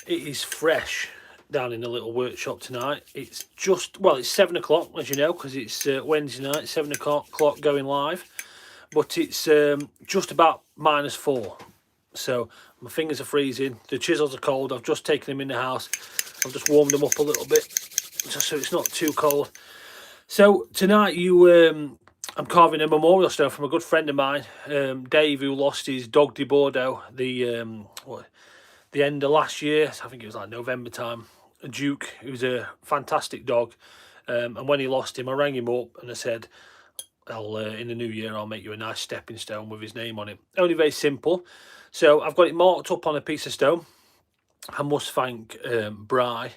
It is fresh down in the little workshop tonight. It's just, well, it's 7 o'clock, as you know, because it's Wednesday night, 7 o'clock going live. But it's just about -4. So my fingers are freezing. The chisels are cold. I've just taken them in the house. I've just warmed them up a little bit, just so it's not too cold. So tonight I'm carving a memorial stone from a good friend of mine, Dave, who lost his dog de Bordeaux the end of last year. I think it was like November time. A Duke, who was a fantastic dog, and when he lost him, I rang him up and I said, in the new year I'll make you a nice stepping stone with his name on it. Only very simple. So I've got it marked up on a piece of stone. I must thank Bry.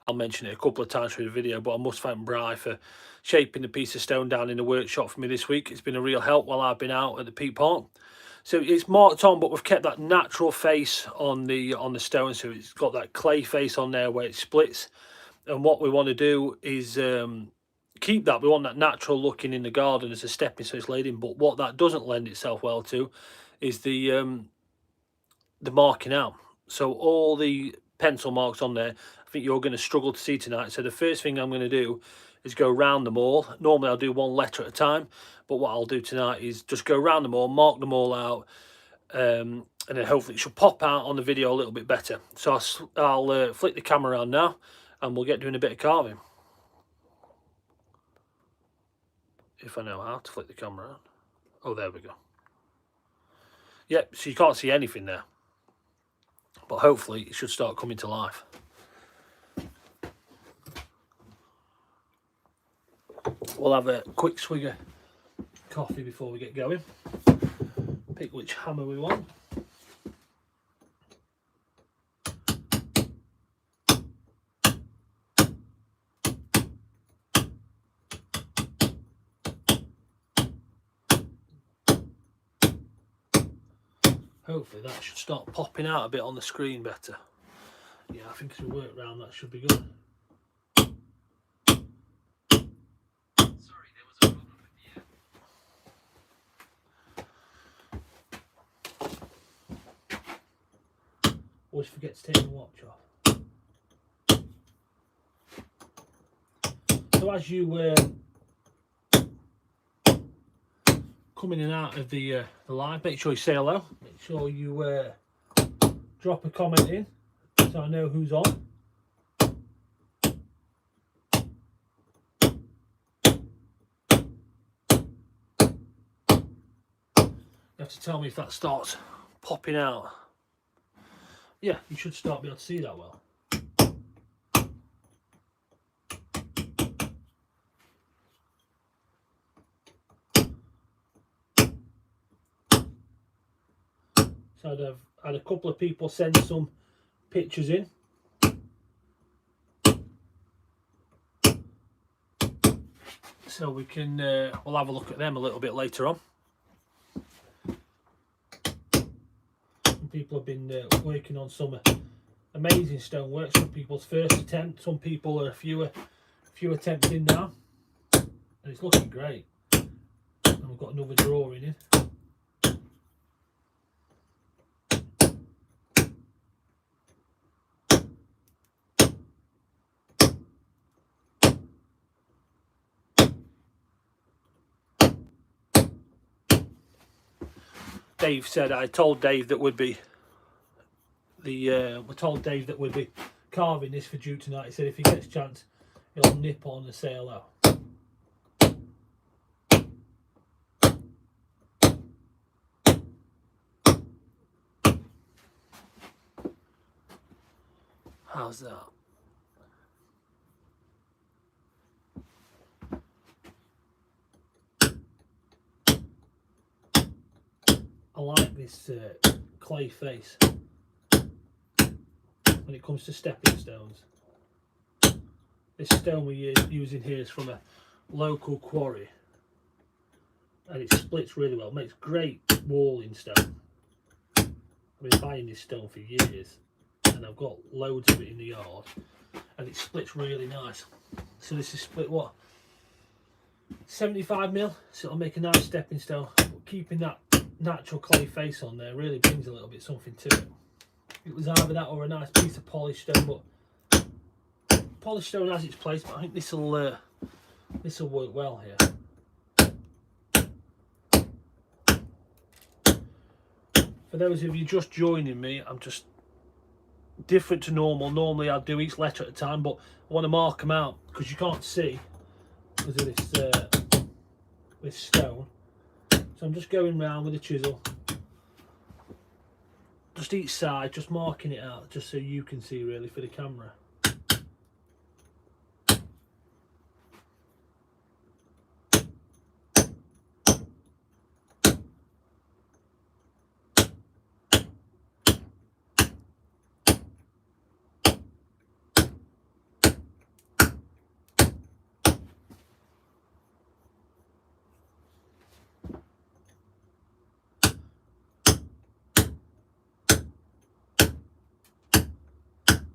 I'll mention it a couple of times through the video, but I must thank Bry for shaping the piece of stone down in the workshop for me this week. It's been a real help while I've been out at the Peak Park. So it's marked on, but we've kept that natural face on the stone, so it's got that clay face on there where it splits. And what we want to do is keep that. We want that natural looking in the garden as a stepping stone it's laid in. But what that doesn't lend itself well to is the marking out. So all the pencil marks on there, I think you're going to struggle to see tonight. So the first thing I'm going to do is go around them all. Normally I'll do one letter at a time, but what I'll do tonight is just go around them all, mark them all out, and then hopefully it should pop out on the video a little bit better. So I'll flick the camera around now and we'll get doing a bit of carving. If I know how to flick the camera around. Oh, there we go. Yep, so you can't see anything there, but hopefully it should start coming to life. We'll have a quick swig of coffee before we get going. Pick which hammer we want. Hopefully that should start popping out a bit on the screen better. Yeah, I think as we work around that should be good. Always forget to take the watch off. So as you come in and out of the live, make sure you say hello. Make sure you drop a comment in so I know who's on. You have to tell me if that starts popping out. Yeah, you should start being able to see that well. So I've had a couple of people send some pictures in. So we can, we'll have a look at them a little bit later on. People have been working on some amazing stonework. Some people's first attempt, some people are a few attempts in now, and it's looking great. And we've got another drawing in. Dave said, I told Dave that we'd be we told Dave that we'd be carving this for Duke tonight. He said if he gets a chance he'll nip on and say hello. How's that? I like this clay face when it comes to stepping stones. This stone we're using here is from a local quarry and it splits really well. It makes great walling stone. I've been buying this stone for years and I've got loads of it in the yard and it splits really nice. So this is split what? 75mm, so it'll make a nice stepping stone, but keeping that natural clay face on there really brings a little bit something to it. It was either that or a nice piece of polished stone, but polished stone has its place. But I think this will work well here. For those of you just joining me, I'm just different to normal. Normally I'll do each letter at a time, but I want to mark them out because you can't see because of this stone. So I'm just going round with a chisel, just each side, just marking it out, just so you can see really for the camera.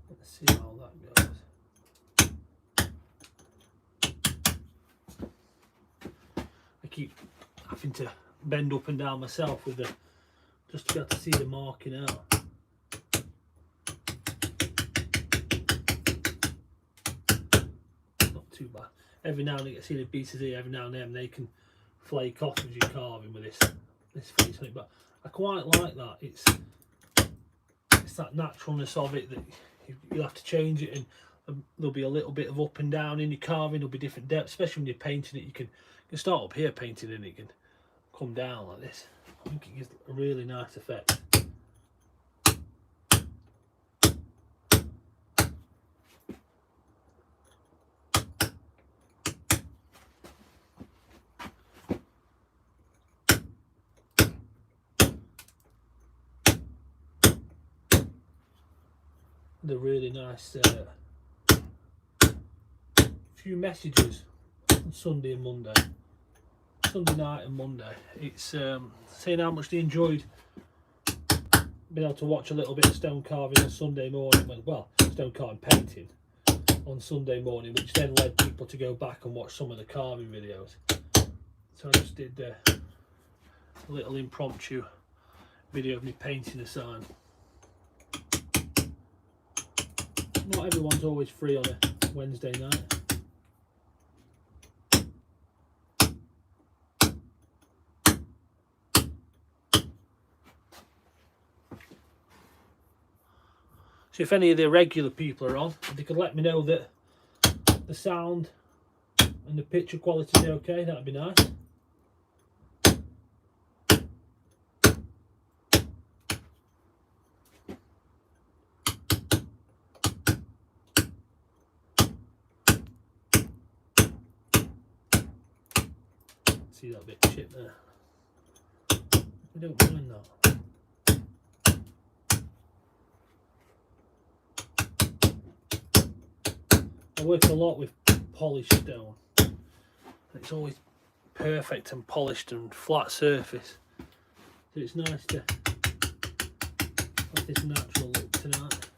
Let's see how that goes. I keep having to bend up and down myself with just to be able to see the marking out. Not too bad. Every now and then you see the pieces here, every now and then they can flake off as you're carving with this face on it, but I quite like that. It's that naturalness of it that you'll have to change it, and there'll be a little bit of up and down in your carving. There'll be different depths, especially when you're painting it. You can start up here painting and it can come down like this. I think it gives a really nice effect. The really nice few messages on Sunday and Monday, Sunday night and Monday. It's saying how much they enjoyed being able to watch a little bit of stone carving on Sunday morning. Well, stone carving painting on Sunday morning, which then led people to go back and watch some of the carving videos. So I just did a little impromptu video of me painting a sign. Not everyone's always free on a Wednesday night. So if any of the regular people are on, if they could let me know that the sound and the picture quality is okay, that'd be nice. See that bit of chip there? We don't mind that. I work a lot with polished stone. It's always perfect and polished and flat surface. So it's nice to have this natural look tonight.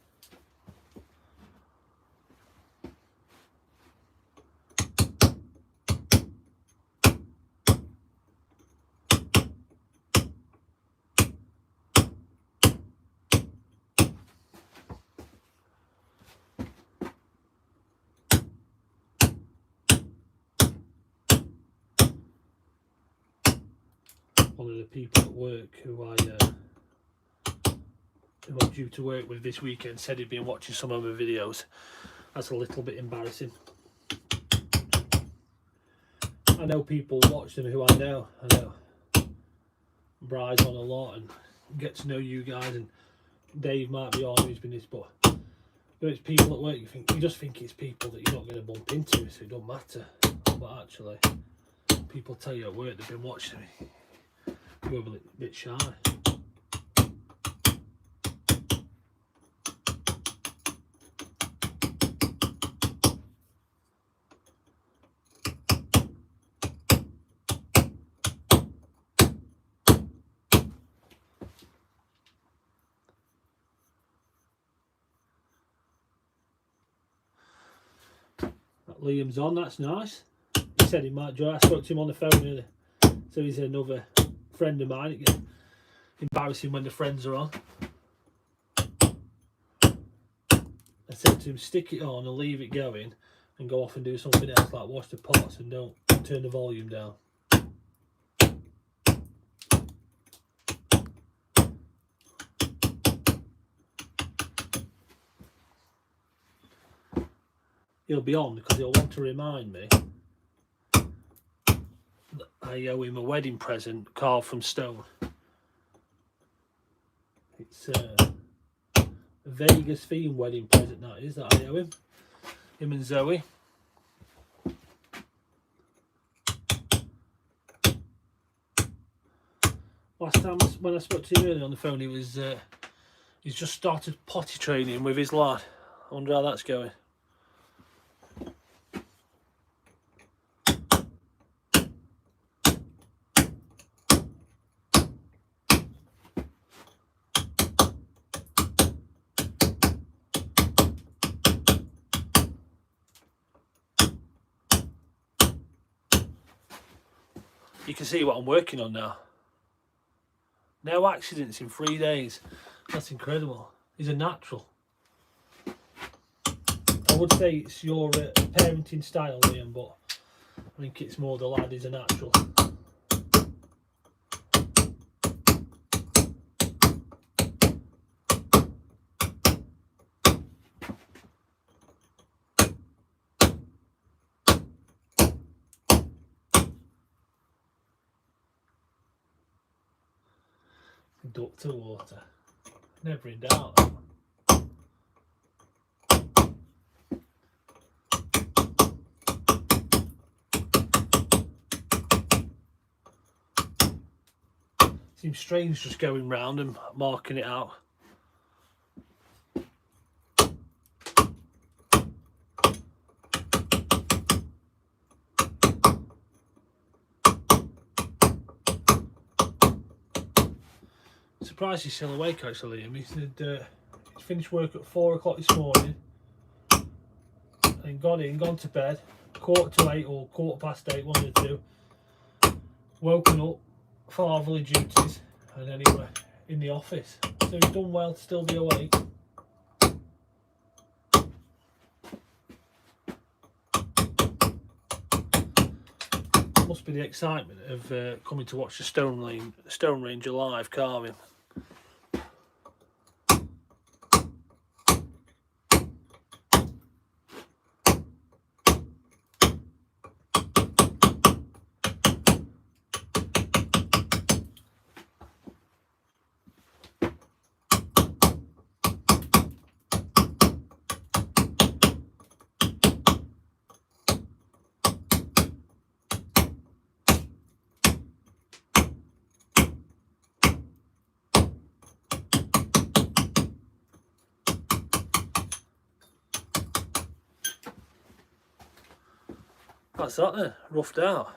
One of the people at work who I'm due to work with this weekend said he'd been watching some of my videos. That's a little bit embarrassing. I know people watch them who I know. Bry's on a lot and get to know you guys, and Dave might be on who's been this, but it's people at work you just think it's people that you're not going to bump into, so it don't matter. But actually, people tell you at work they've been watching me. We're a bit shy. That Liam's on, that's nice. He said he might join. I spoke to him on the phone earlier. So he's another friend of mine. It gets embarrassing when the friends are on. I said to him, stick it on and leave it going and go off and do something else, like wash the pots, and don't turn the volume down. He'll be on because he'll want to remind me that I owe him a wedding present carved from stone. It's a Vegas themed wedding present that is, that I owe him and Zoe. Last time when I spoke to him earlier on the phone, he's just started potty training with his lad. I wonder how that's going. You can see what I'm working on now. No accidents in 3 days. That's incredible. He's a natural. I would say it's your parenting style, Liam, but I think it's more the lad is a natural. Duck to water. Never in doubt. Seems strange just going round and marking it out. Surprised he's still awake actually. He said he's finished work at 4 o'clock this morning and gone to bed, 7:45 or 8:15, one of the two. Woken up, fatherly duties, and anyway, in the office. So he's done well to still be awake. Must be the excitement of coming to watch the Stone Ranger live carving. That's that then, roughed out.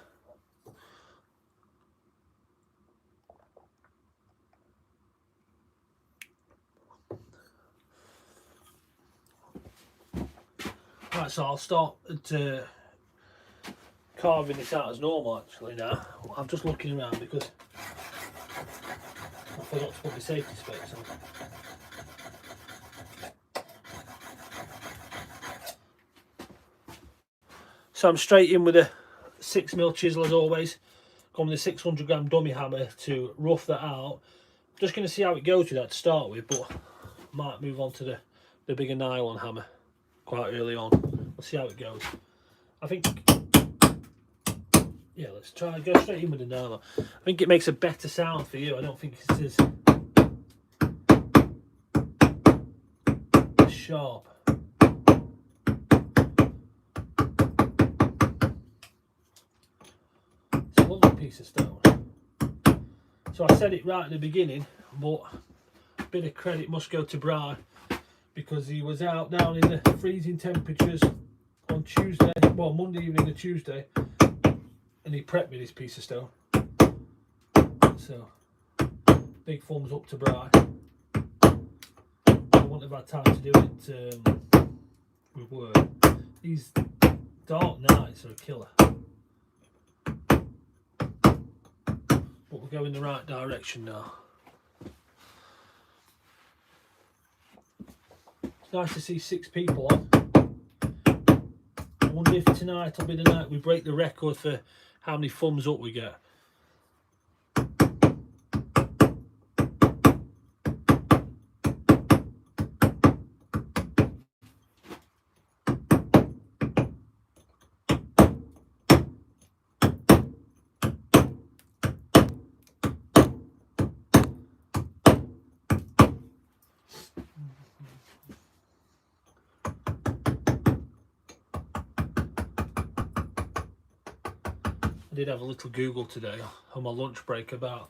Right, so I'll start carving this out as normal actually now. I'm just looking around because I forgot to put my safety specs on. So I'm straight in with a 6mm chisel as always. Going with a 600g dummy hammer to rough that out. Just going to see how it goes with that to start with, but might move on to the bigger nylon hammer quite early on. We'll see how it goes. I think, yeah, let's try go straight in with the nylon. I think it makes a better sound for you. I don't think it's as sharp. Piece of stone. So I said it right at the beginning, but a bit of credit must go to Bri because he was out down in the freezing temperatures on Tuesday, well Monday evening and Tuesday, and he prepped me this piece of stone. So big thumbs up to Bri. I wouldn't have had time to do it with work. These dark nights are a killer. But we're going the right direction now. It's nice to see 6 people on. I wonder if tonight will be the night we break the record for how many thumbs up we get. I did have a little Google today on my lunch break about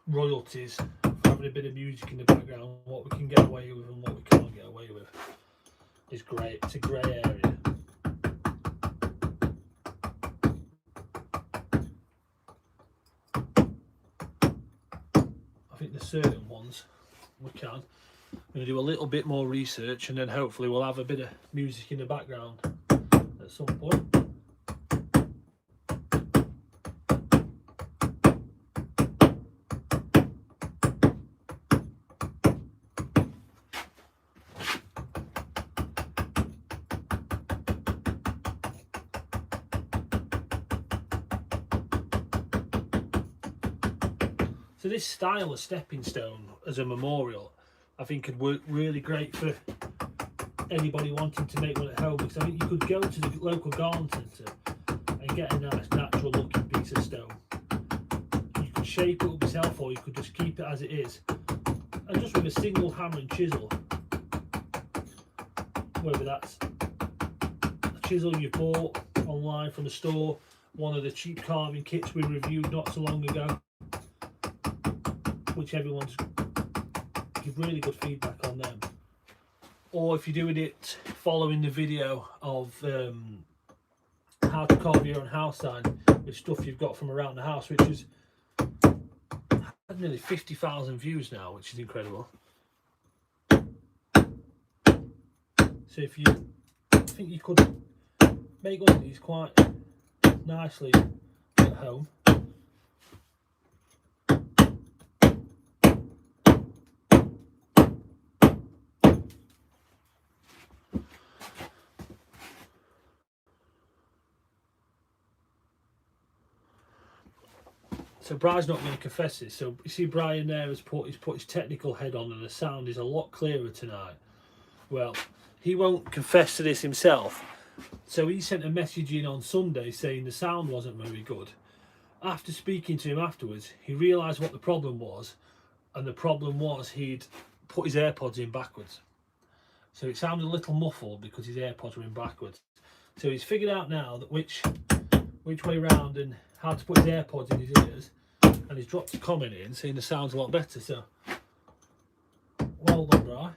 royalties, having a bit of music in the background, what we can get away with and what we can't get away with. It's great, it's a grey area. I think there's certain ones we can. I'm going to do a little bit more research and then hopefully we'll have a bit of music in the background at some point. So this style of stepping stone as a memorial, I think could work really great for anybody wanting to make one at home, because I think you could go to the local garden centre and get a nice natural looking piece of stone. You could shape it up yourself or you could just keep it as it is. And just with a single hammer and chisel, whether that's a chisel you bought online from the store, one of the cheap carving kits we reviewed not so long ago, which everyone's give really good feedback on them. Or if you're doing it following the video of how to carve your own house sign with stuff you've got from around the house, which is had nearly 50,000 views now, which is incredible. So if you think you could make one of these quite nicely at home, so Brian's not going to confess this. So you see Brian there has put his technical head on and the sound is a lot clearer tonight. Well, he won't confess to this himself. So he sent a message in on Sunday saying the sound wasn't very good. After speaking to him afterwards, he realised what the problem was, and the problem was he'd put his AirPods in backwards. So it sounded a little muffled because his AirPods were in backwards. So he's figured out now that which way round and how to put his AirPods in his ears, and he's dropped a comment in saying the sound's a lot better. So well done, Bri.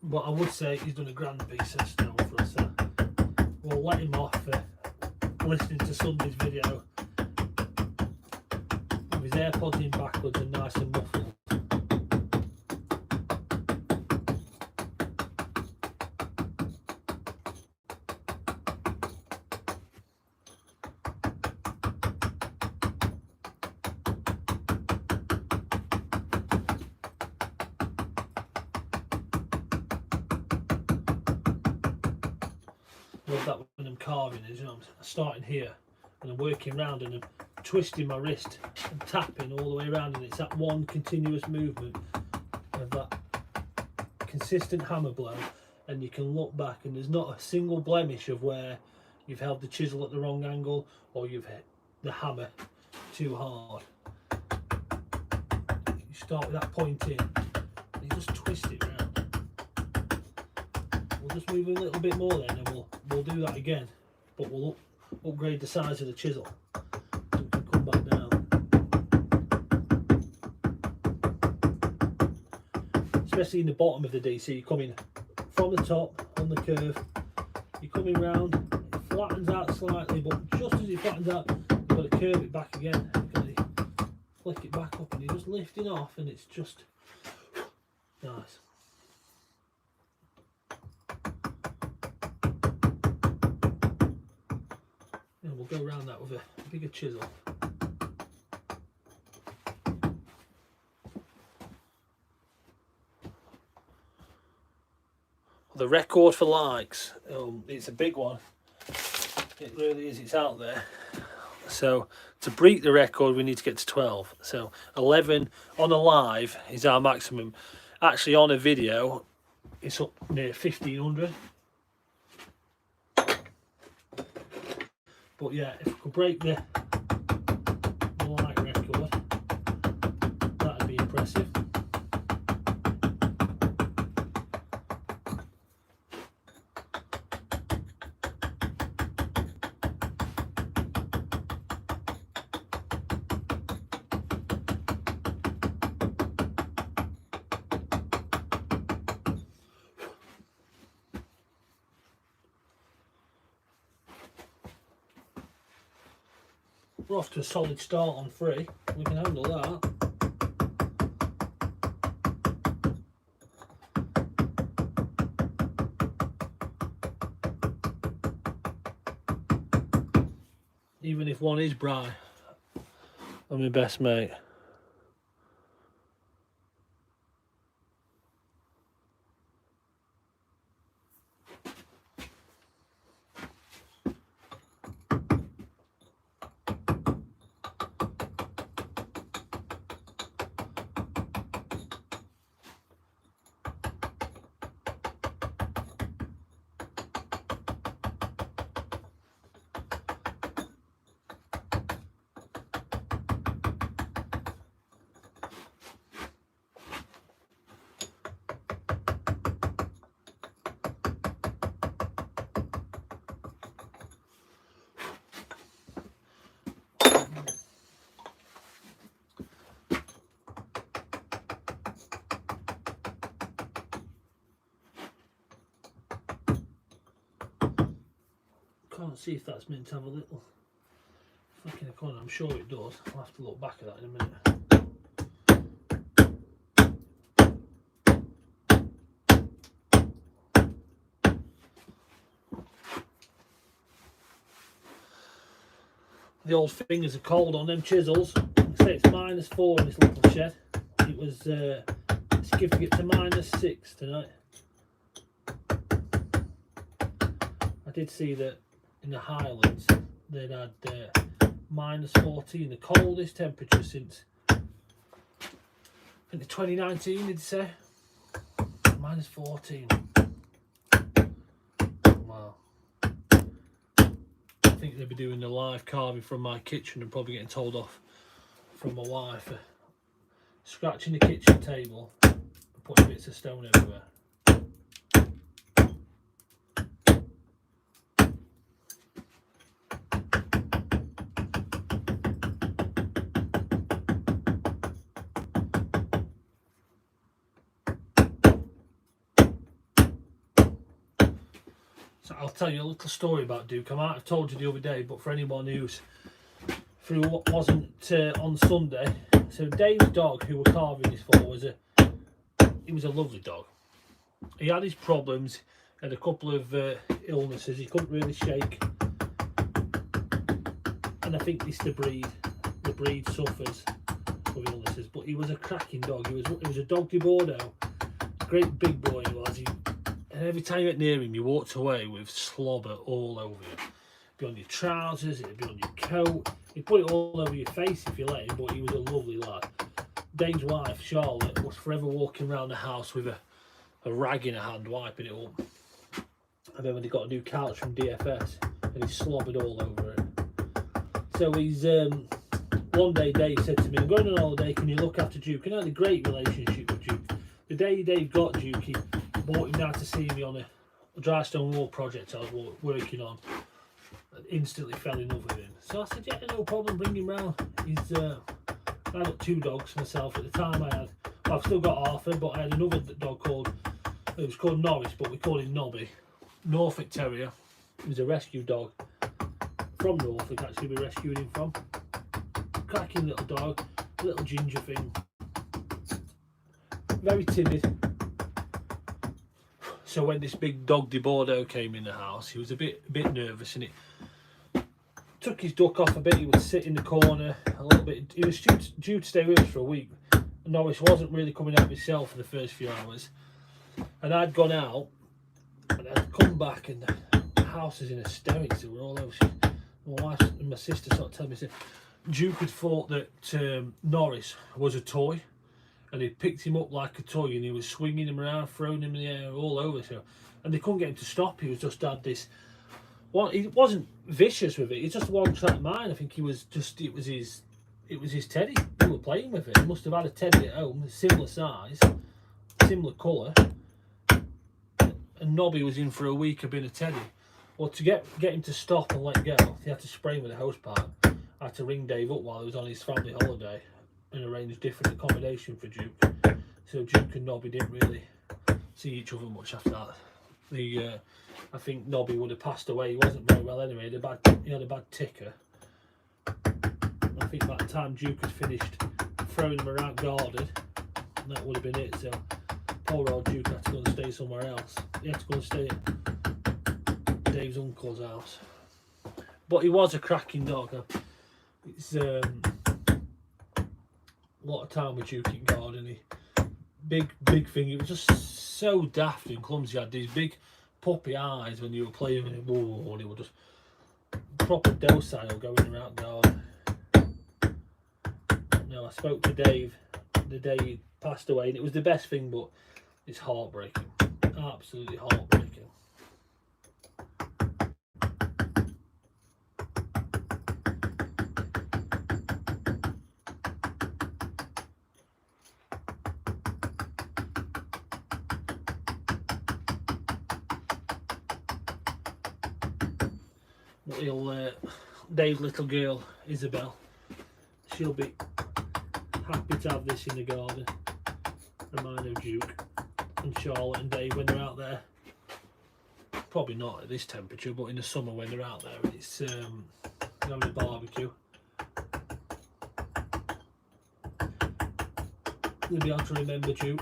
But I would say he's done a grand piece of stone for us. So we'll let him off for listening to Sunday's video with his AirPods in backwards and nice and muffled. Love that when I'm carving is, you know, I'm starting here and I'm working round and I'm twisting my wrist and tapping all the way around, and it's that one continuous movement of that consistent hammer blow, and you can look back and there's not a single blemish of where you've held the chisel at the wrong angle or you've hit the hammer too hard. You start with that point in and you just twist it round. We'll just move a little bit more then and we'll do that again, but we'll upgrade the size of the chisel so we can come back down. Especially in the bottom of the DC, you're coming from the top on the curve, you're coming round, it flattens out slightly, but just as it flattens out, you've got to curve it back again, you've got to flick it back up, and you're just lifting off, and it's just Nice. Yeah, we'll go around that with a bigger chisel. The record for likes, it's a big one. It really is, it's out there. So to break the record we need to get to 12. So 11 on a live is our maximum. Actually on a video it's up near 1500. But yeah, if we could break the like record, that'd be impressive. We're off to a solid start on 3. We can handle that. Even if one is Bry, I'm my best mate. Can't see if that's meant to have a little flick in the corner. I'm sure it does. I'll have to look back at that in a minute. The old fingers are cold on them chisels. I say it's -4 in this little shed. It was it's giving it to -6 tonight. I did see that in the Highlands they'd had -14, the coldest temperature since I think 2019. Did you say? -14. Wow. I think they'd be doing the live carving from my kitchen and probably getting told off from my wife for scratching the kitchen table and putting bits of stone everywhere. So I'll tell you a little story about Duke. I might have told you the other day, but for anyone who's through what wasn't on Sunday, so Dave's dog, who we're carving this for, was a lovely dog. He had his problems, had a couple of illnesses. He couldn't really shake, and I think this the breed suffers with illnesses. But he was a cracking dog. He was a dog de Bordeaux, great big boy he was. And every time you went near him, you walked away with slobber all over you. It'd be on your trousers, it'd be on your coat. He'd put it all over your face if you let him, but he was a lovely lad. Dave's wife, Charlotte, was forever walking around the house with a rag in her hand, wiping it up. And then when he got a new couch from DFS, and he slobbered all over it. So he's, one day Dave said to me, I'm going on holiday, can you look after Duke? And I had a great relationship with Duke. The day Dave got Duke, he brought him down to see me on a dry stone wall project I was working on. And instantly fell in love with him. So I said, yeah, no problem, bring him round. He's, I got 2 dogs myself at the time. I had, well, I've still got Arthur, but I had another dog called, it was called Norris, but we called him Nobby. Norfolk Terrier. He was a rescue dog from Norfolk, actually, we rescued him from. Cracking little dog, little ginger thing. Very timid. So when this big dog de Bordeaux came in the house, he was a bit nervous, and it took his duck off a bit. He would sit in the corner a little bit. He was due to stay with us for a week. Norris wasn't really coming out himself for the first few hours, and I'd gone out, and I'd come back, and the house is in hysterics. They were all over. My wife and my sister sort of telling me, said, Duke had thought that Norris was a toy, and he picked him up like a toy, and he was swinging him around, throwing him in the air all over. So, and they couldn't get him to stop. He was just had this. Well, he wasn't vicious with it. He's just a one-track mind. I think he was just. It was his teddy. He was playing with it. He must have had a teddy at home, similar size, similar colour. And Nobby was in for a week of being a teddy. Well, to get him to stop and let go, they had to spray him with a hose pipe. I had to ring Dave up while he was on his family holiday and arrange different accommodation for Duke. So Duke and Nobby didn't really see each other much after that. I think Nobby would have passed away. He wasn't very well anyway. He had a bad ticker. I think by the time Duke had finished throwing him around guarded, that would have been it. So poor old Duke had to go and stay somewhere else. He had to go and stay at Dave's uncle's house. But he was a cracking dog. It's a lot of time with Duke in garden. He big thing. It was just so daft and clumsy. He had these big puppy eyes when you were playing with him. And he was just proper docile going around garden. No, I spoke to Dave the day he passed away, and it was the best thing, but it's heartbreaking. Absolutely heartbreaking. Dave's little girl, Isabel, she'll be happy to have this in the garden. Remind of Duke and Charlotte and Dave when they're out there. Probably not at this temperature, but in the summer when they're out there and it's having a barbecue. They'll be able to remember Duke.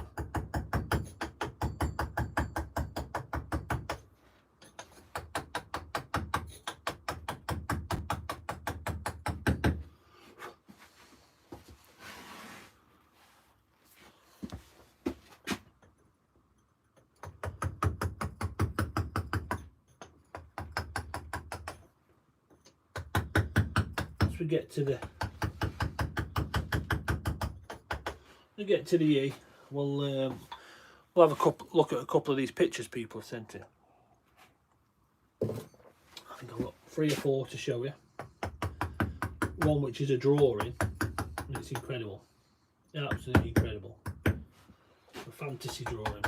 We get to the E, we'll have a look at a couple of these pictures people have sent in. I think I've got 3 or 4 to show you. One which is a drawing, and it's incredible, absolutely incredible. A fantasy drawing.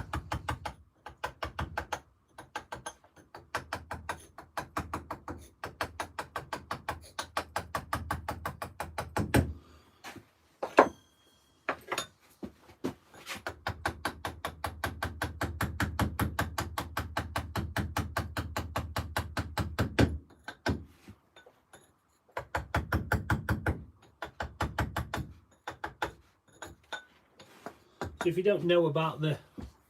So if you don't know about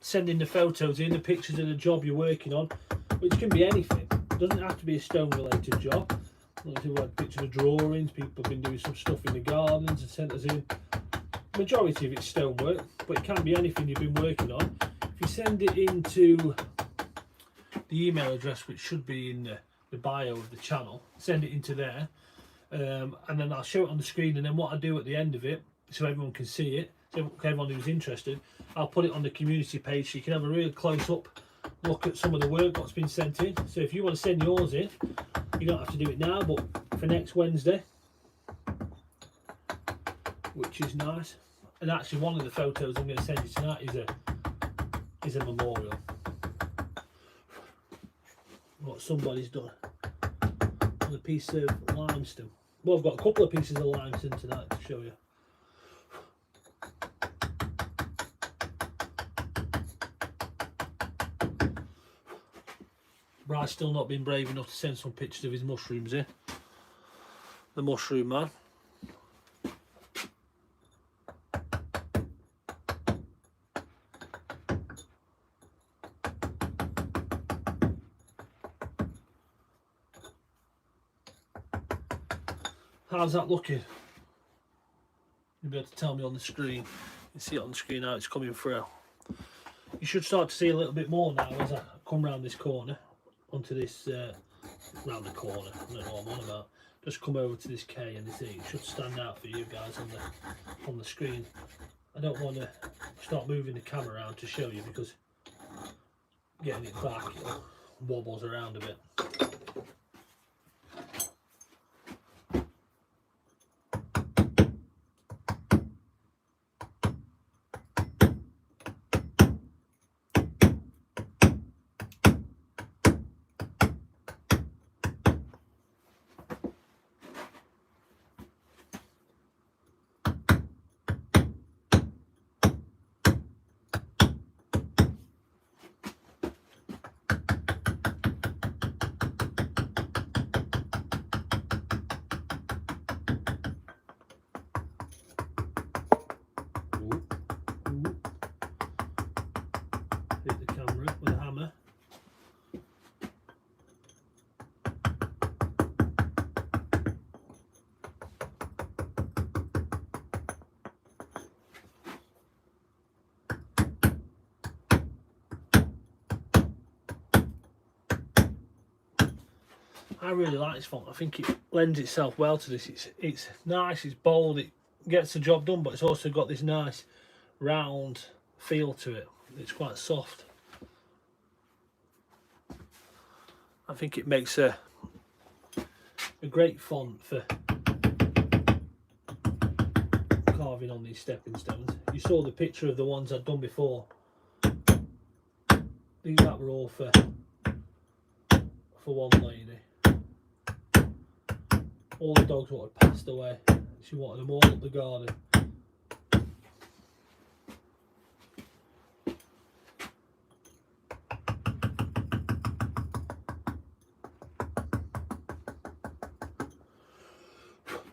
sending the photos in, the pictures of the job you're working on, which can be anything, it doesn't have to be a stone related job. We've had pictures of drawings, people have been doing some stuff in the gardens and sent us in. Majority of it's stonework, but it can be anything you've been working on. If you send it into the email address, which should be in the bio of the channel, send it into there, and then I'll show it on the screen, and then what I do at the end of it, so everyone can see it, so everyone who's interested, I'll put it on the community page so you can have a real close-up look at some of the work that's been sent in. So if you want to send yours in, you don't have to do it now, but for next Wednesday, which is nice. And actually one of the photos I'm going to send you tonight is a memorial. What somebody's done on a piece of limestone. Well, I've got a couple of pieces of limestone tonight to show you. Bry's still not been brave enough to send some pictures of his mushrooms in. The mushroom man. How's that looking? You'll be able to tell me on the screen. You can see it on the screen how it's coming through. You should start to see a little bit more now as I come round this corner, onto this, round the corner, I don't know what I'm on about. Just come over to this K and it should stand out for you guys on the screen. I don't want to start moving the camera around to show you because getting it back, it wobbles around a bit. Hit the camera with a hammer. I really like this font. I think it lends itself well to this. It's nice, it's bold, it gets the job done, but it's also got this nice round feel to it. It's quite soft. I think it makes a great font for carving on these stepping stones. You saw the picture of the ones I'd done before. These that were all for one lady. All the dogs what had passed away. She wanted them all up the garden.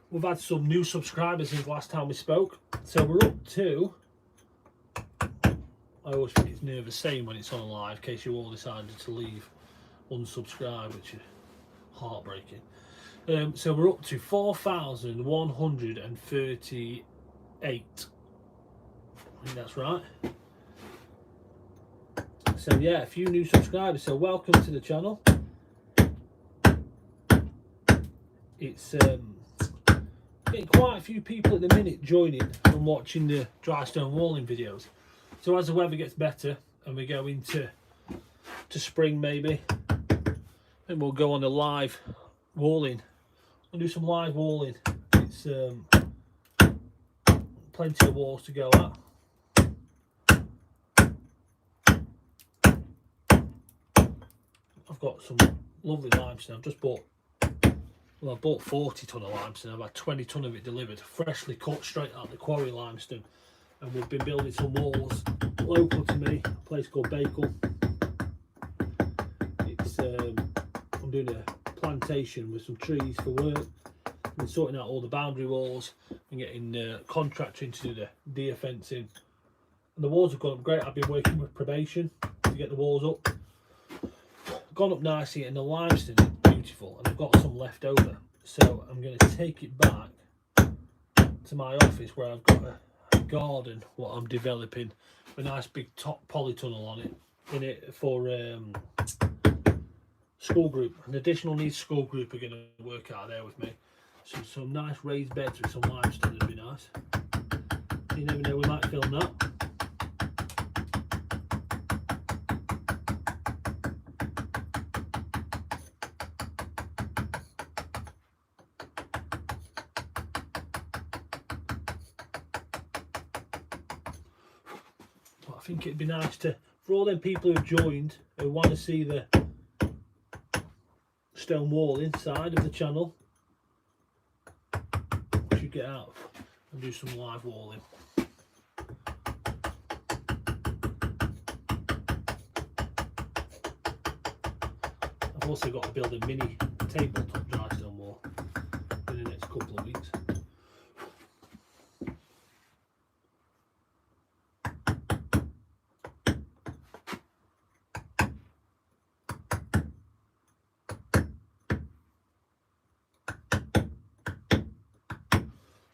We've had some new subscribers since last time we spoke. So we're up to, I always think it's nervous saying when it's on live, in case you all decided to leave unsubscribe, which is heartbreaking. So we're up to 4,138. I think that's right. So yeah, a few new subscribers. So welcome to the channel. It's getting quite a few people at the minute joining and watching the dry stone walling videos. So as the weather gets better and we go into spring maybe, and we'll go on the live walling. We'll do some live walling. It's plenty of walls to go at. I've got some lovely limestone. I've just bought, well, I bought 40 tonne of limestone. I've had 20 tonne of it delivered, freshly cut straight out of the quarry limestone. And we've been building some walls local to me, a place called Bakel. It's I'm doing a plantation with some trees for work. Been sorting out all the boundary walls and getting a contractor in to do the deer fencing. And the walls have gone up great. I've been working with probation to get the walls up. Gone up nicely, and the limestone is beautiful, and I've got some left over. So I'm going to take it back to my office where I've got a garden what I'm developing, a nice big top polytunnel on it in it for school group. An additional needs school group are going to work out there with me. So some nice raised beds with some limestone would be nice. You never know, we might film that. But I think it'd be nice to, for all them people who've joined who want to see the stone wall inside of the channel, we should get out and do some live walling. I've also got to build a mini tabletop dry stone wall in the next couple of weeks.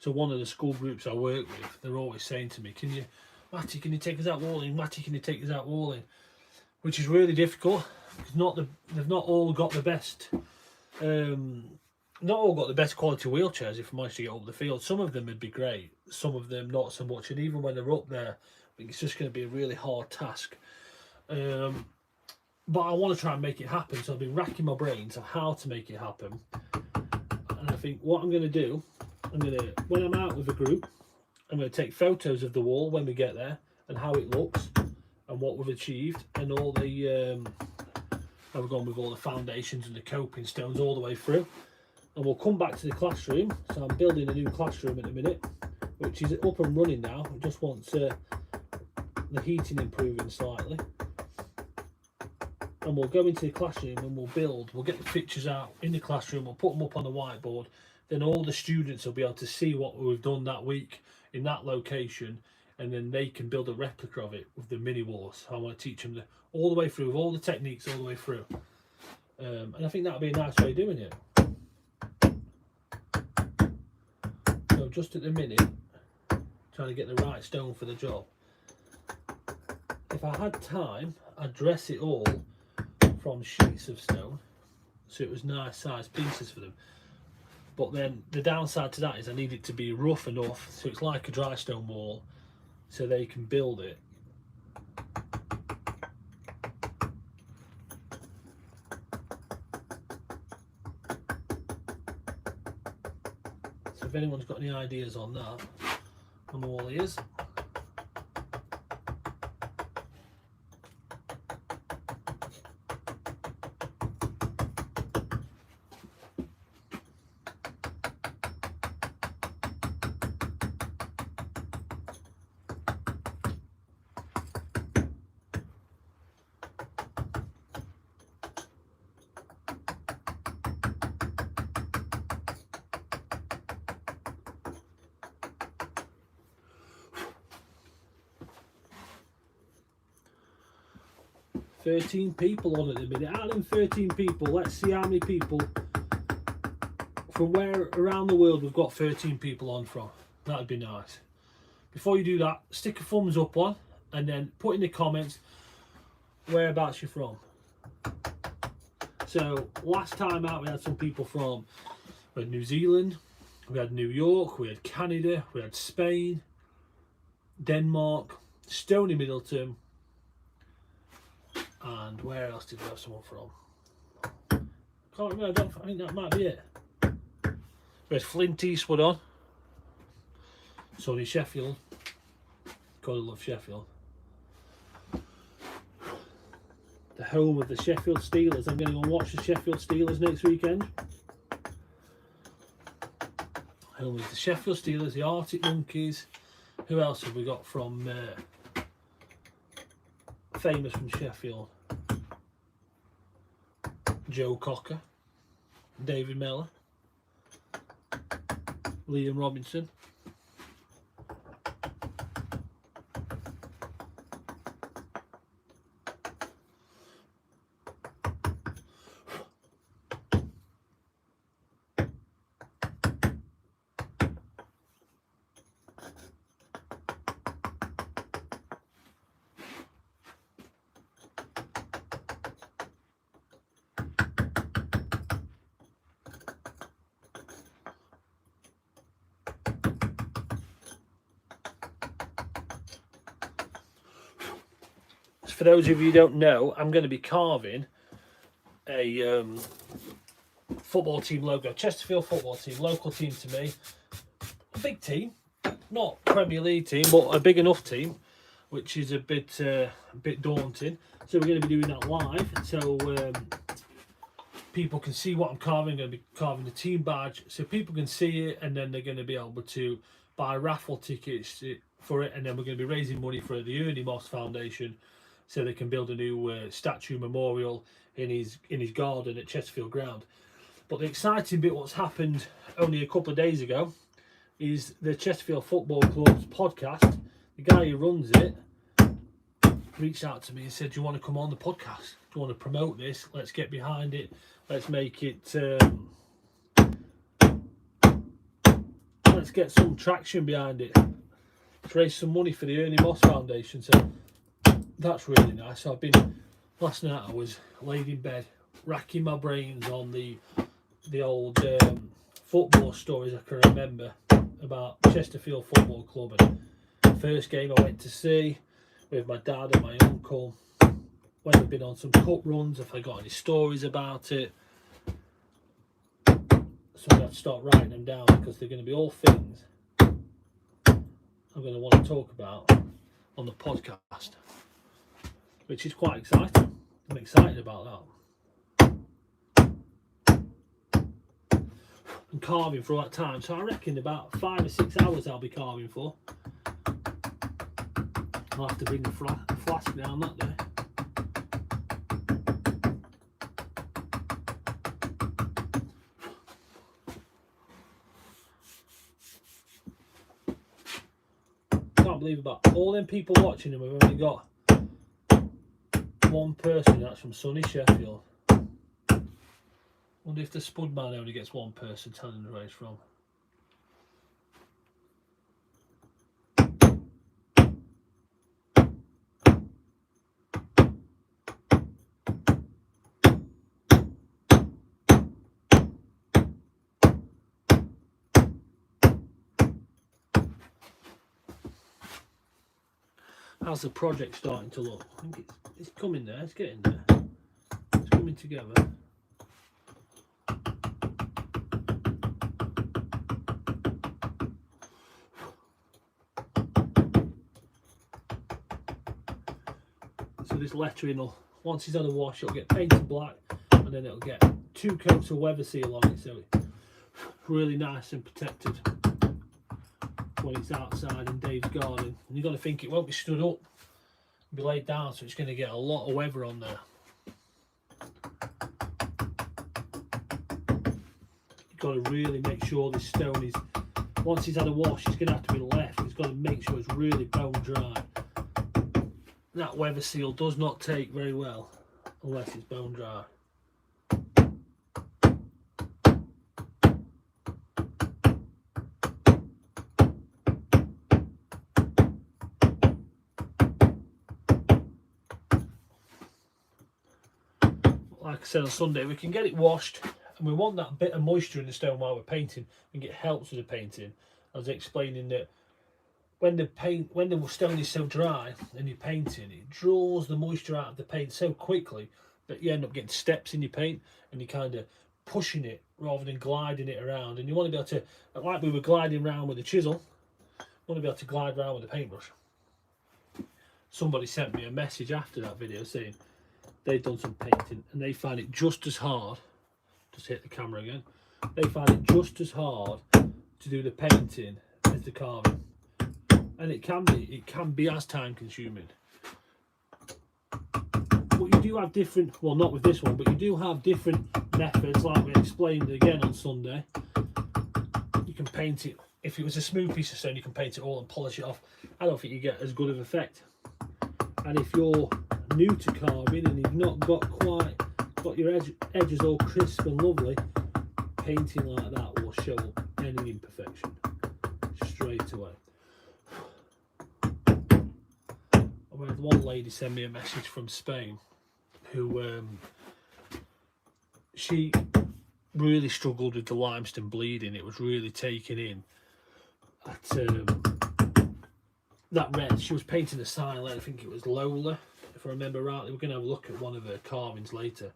So one of the school groups I work with, they're always saying to me, Matty, can you take us out walling? Matty, can you take us out walling? Which is really difficult, because they've not all got the best, quality wheelchairs if I manage to get up the field. Some of them would be great, some of them not so much, and even when they're up there, I think it's just going to be a really hard task. But I want to try and make it happen, so I've been racking my brains on how to make it happen. And I think what I'm going to do, when I'm out with a group, I'm going to take photos of the wall when we get there and how it looks and what we've achieved, and all the how we've gone with all the foundations and the coping stones all the way through. And we'll come back to the classroom. So I'm building a new classroom at the minute, which is up and running now. It just wants the heating improving slightly. And we'll go into the classroom and we'll get the pictures out in the classroom, we'll put them up on the whiteboard, then all the students will be able to see what we've done that week in that location, and then they can build a replica of it with the mini walls. I want to teach them all the way through, with all the techniques all the way through. And I think that would be a nice way of doing it. So just at the minute, trying to get the right stone for the job. If I had time, I'd dress it all from sheets of stone, so it was nice sized pieces for them. But then the downside to that is I need it to be rough enough so it's like a dry stone wall, so they can build it. So if anyone's got any ideas on that, I'm all ears. 13 people on at the minute. Out of them 13 people, let's see how many people from where around the world we've got 13 people on from. That'd be nice. Before you do that, stick a thumbs up on, and then put in the comments whereabouts you're from. So last time out we had some people from New Zealand, we had New York, we had Canada, we had Spain, Denmark, Stony Middleton, and where else did we have someone from? Can't remember, I think that might be it. We had Flint Eastwood on, sunny Sheffield, gotta love Sheffield. The home of the Sheffield Steelers. I'm going to go and watch the Sheffield Steelers next weekend. Home of the Sheffield Steelers, the Arctic Monkeys. Who else have we got from famous from Sheffield? Joe Cocker, David Mellor, Liam Robinson. For those of you who don't know, I'm going to be carving a football team logo. Chesterfield football team, local team to me. A big team, not Premier League team, but a big enough team, which is a bit daunting. So we're going to be doing that live, so people can see what I'm carving. I'm going to be carving the team badge, so people can see it, and then they're going to be able to buy raffle tickets for it, and then we're going to be raising money for the Ernie Moss Foundation, so they can build a new statue memorial in his garden at Chesterfield Ground. But the exciting bit, what's happened only a couple of days ago, is the Chesterfield Football Club's podcast. The guy who runs it reached out to me and said, do you want to come on the podcast? Do you want to promote this? Let's get behind it. Let's make it let's get some traction behind it. Let's raise some money for the Ernie Moss Foundation. So that's really nice. So last night I was laid in bed racking my brains on the old football stories I can remember about Chesterfield Football Club, and first game I went to see with my dad and my uncle, when they've been on some cup runs, if I got any stories about it. So I have to start writing them down, because they're going to be all things I'm going to want to talk about on the podcast, which is quite exciting. I'm excited about that. And carving for all that time, so I reckon about 5 or 6 hours I'll be carving for. I'll have to bring the flask down that day. Can't believe about all them people watching, and we've only got one person that's from sunny Sheffield. Wonder if the Spudman only gets one person telling the race from. How's the project starting to look? I think it's coming there, it's getting there. It's coming together. So this lettering will, once it's had a wash, it'll get painted black, and then it'll get 2 coats of weather seal on it, so it's really nice and protected when it's outside in Dave's garden. And you've got to think it won't be stood up, it'll be laid down, so it's going to get a lot of weather on there. You've got to really make sure this stone is, once it's had a wash, it's going to have to be left. It's got to make sure it's really bone dry. That weather seal does not take very well unless it's bone dry. Like I said on Sunday, we can get it washed, and we want that bit of moisture in the stone while we're painting. I think it helps with the painting. I was explaining that when the stone is so dry and you're painting, it draws the moisture out of the paint so quickly that you end up getting steps in your paint, and you're kind of pushing it rather than gliding it around. And you want to be able to, like we were gliding around with the chisel, you want to be able to glide around with the paintbrush. Somebody sent me a message after that video saying they'd done some painting and they find it just as hard, just hit the camera again, they find it just as hard to do the painting as the carving. And it can be as time consuming. But you do have different, well not with this one, but you do have different methods, like we explained again on Sunday. You can paint it, if it was a smooth piece of stone, you can paint it all and polish it off. I don't think you get as good of effect. And if you're new to carving and you've not got your edges all crisp and lovely, painting like that will show up any imperfection straight away. I had one lady send me a message from Spain who she really struggled with the limestone bleeding. It was really taking in at that red. She was painting a sign, I think it was Lola, if I remember rightly. We're going to have a look at one of her carvings later,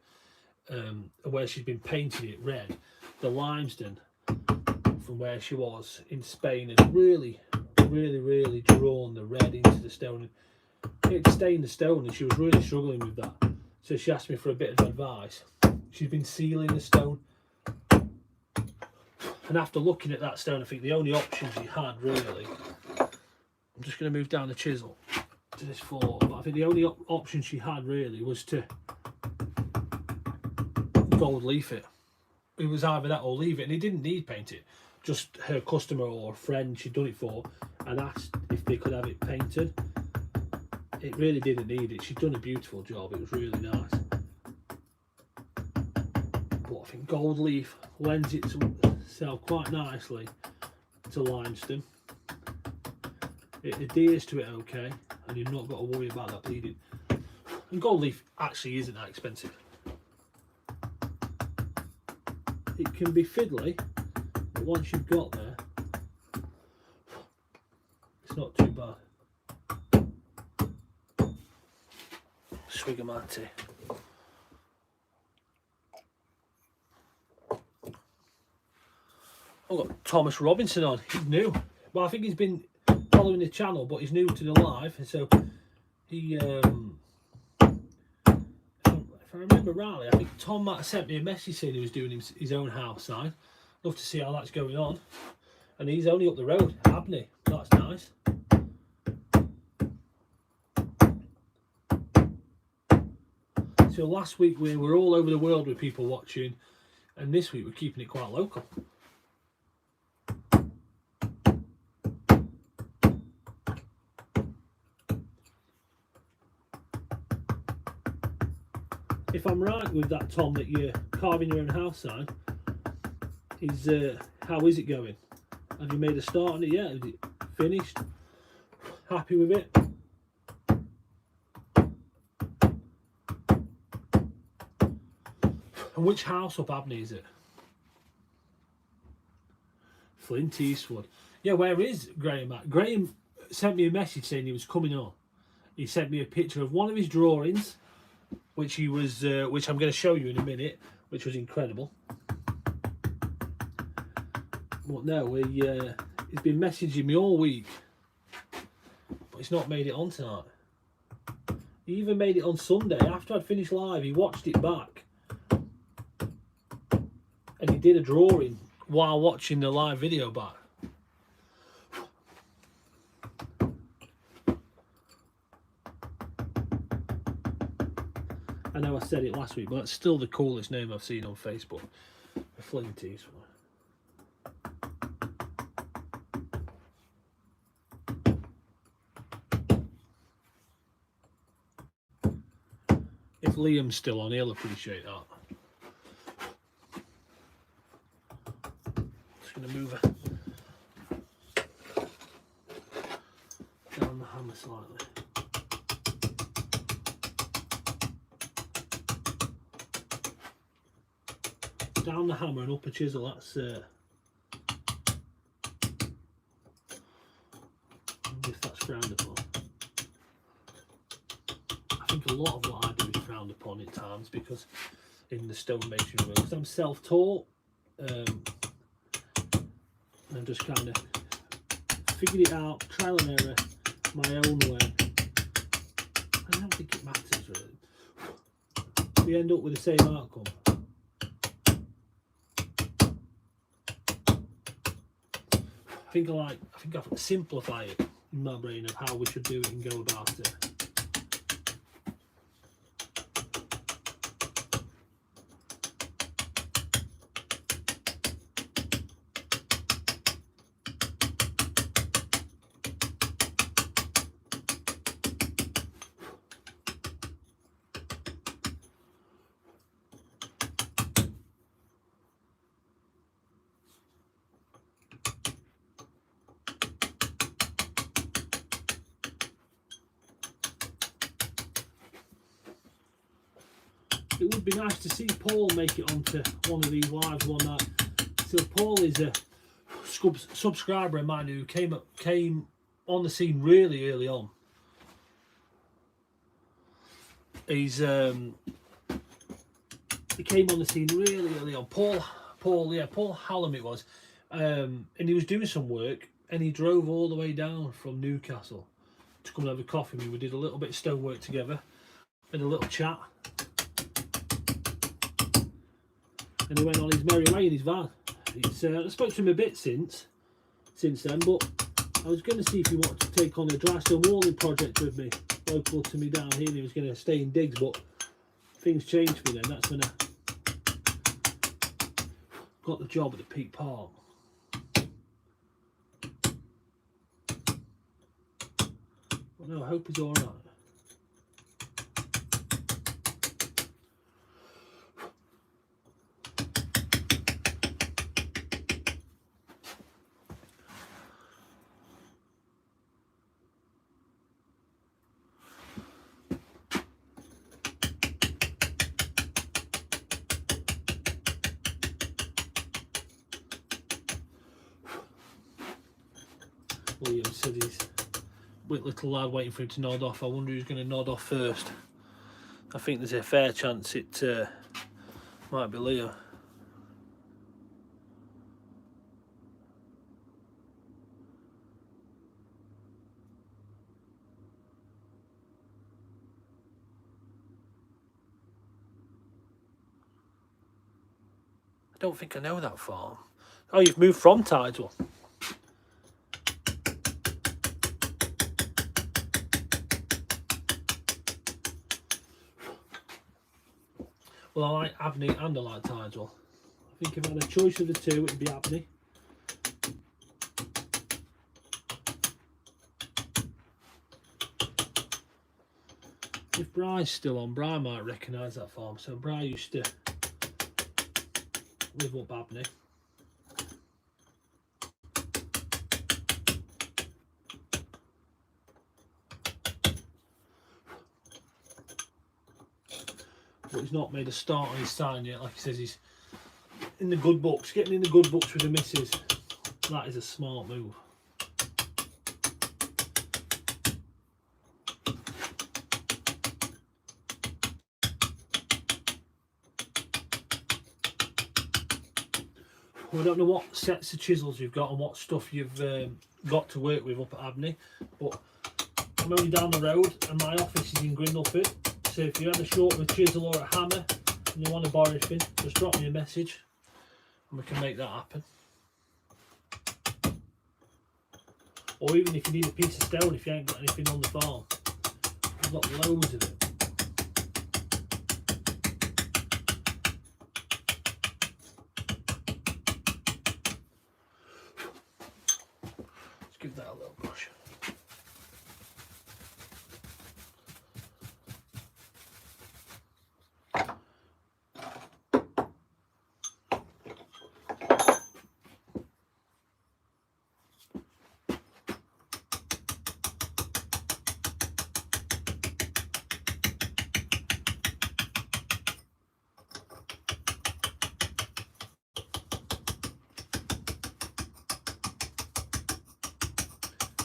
where she'd been painting it red. The limestone from where she was in Spain had really drawn the red into the stone. It stained the stone, and she was really struggling with that. So she asked me for a bit of advice. She's been sealing the stone, and after looking at that stone, I think the only option she had really, I'm just going to move down the chisel to this floor, but I think the only option she had really was to gold leaf it. It was either that or leave it, and it didn't need painted. Just her customer or friend she'd done it for and asked if they could have it painted. It really didn't need it. She'd done a beautiful job. It was really nice. But I think gold leaf lends itself quite nicely to limestone. It adheres to it okay, and you've not got to worry about that bleeding. And gold leaf actually isn't that expensive. It can be fiddly, but once you've got there, it's not too bad. Swig of my tea. I've got Thomas Robinson on. He's new. Well, I think he's been following the channel, but he's new to the live, and so he, if I remember rightly, I think Tom might have sent me a message saying he was doing his own house sign. Love to see how that's going on. And he's only up the road, Abney. That's nice. So last week we were all over the world with people watching, and this week we're keeping it quite local. If I'm right with that, Tom, that you're carving your own house sign, how is it going? Have you made a start on it yet? Is it finished? Happy with it? And which house up Abney is it? Flint Eastwood. Yeah, where is Graham at? Graham sent me a message saying he was coming on. He sent me a picture of one of his drawings, which he was, which I'm going to show you in a minute, which was incredible. But no, he's been messaging me all week, but he's not made it on tonight. He even made it on Sunday after I'd finished live. He watched it back, and he did a drawing while watching the live video back. I know I said it last week, but that's still the coolest name I've seen on Facebook. The Flint Eastwood. If Liam's still on, he'll appreciate that. Just going to move it down the hammer slightly. Down the hammer and up a chisel, that's I wonder if that's frowned upon. I think a lot of what I do is frowned upon at times, because in the stonemason world, because I'm self-taught, and I've just kind of figured it out, trial and error, my own way. I don't think it matters really. We end up with the same outcome. I think I simplify it in my brain of how we should do it and go about it. It would be nice to see Paul make it onto one of these lives one night. So Paul is a subscriber of mine who came on the scene really early on. He came on the scene really early on. Paul Hallam it was, and he was doing some work, and he drove all the way down from Newcastle to come and have a coffee with me. We did a little bit of stonework together, had a little chat. And he went on his merry way in his van. I spoke to him a bit since then, but I was going to see if he wanted to take on a dry stone walling project with me, local to me down here. He was going to stay in digs, but things changed for me then. That's when I got the job at the Peak Park. But no, I hope he's all right. William said he's with little lad waiting for him to nod off. I wonder who's going to nod off first. I think there's a fair chance it might be Leo. I don't think I know that farm. Oh, you've moved from Tidewell. Well, I like Abney and I like Tidewell. I think if I had a choice of the two, it'd be Abney. If Bry's still on, Bry might recognise that farm. So Bry used to live up Abney. But he's not made a start on his sign yet. Like he says, he's in the good books. Getting in the good books with the missus, that is a smart move. We don't know what sets of chisels you've got and what stuff you've got to work with up at Abney, but I'm only down the road and my office is in Grindleford. So if you had a short of a chisel or a hammer and you want to borrow anything, just drop me a message and we can make that happen. Or even if you need a piece of stone, if you ain't got anything on the farm, I've got loads of it. Let's give that a little brush.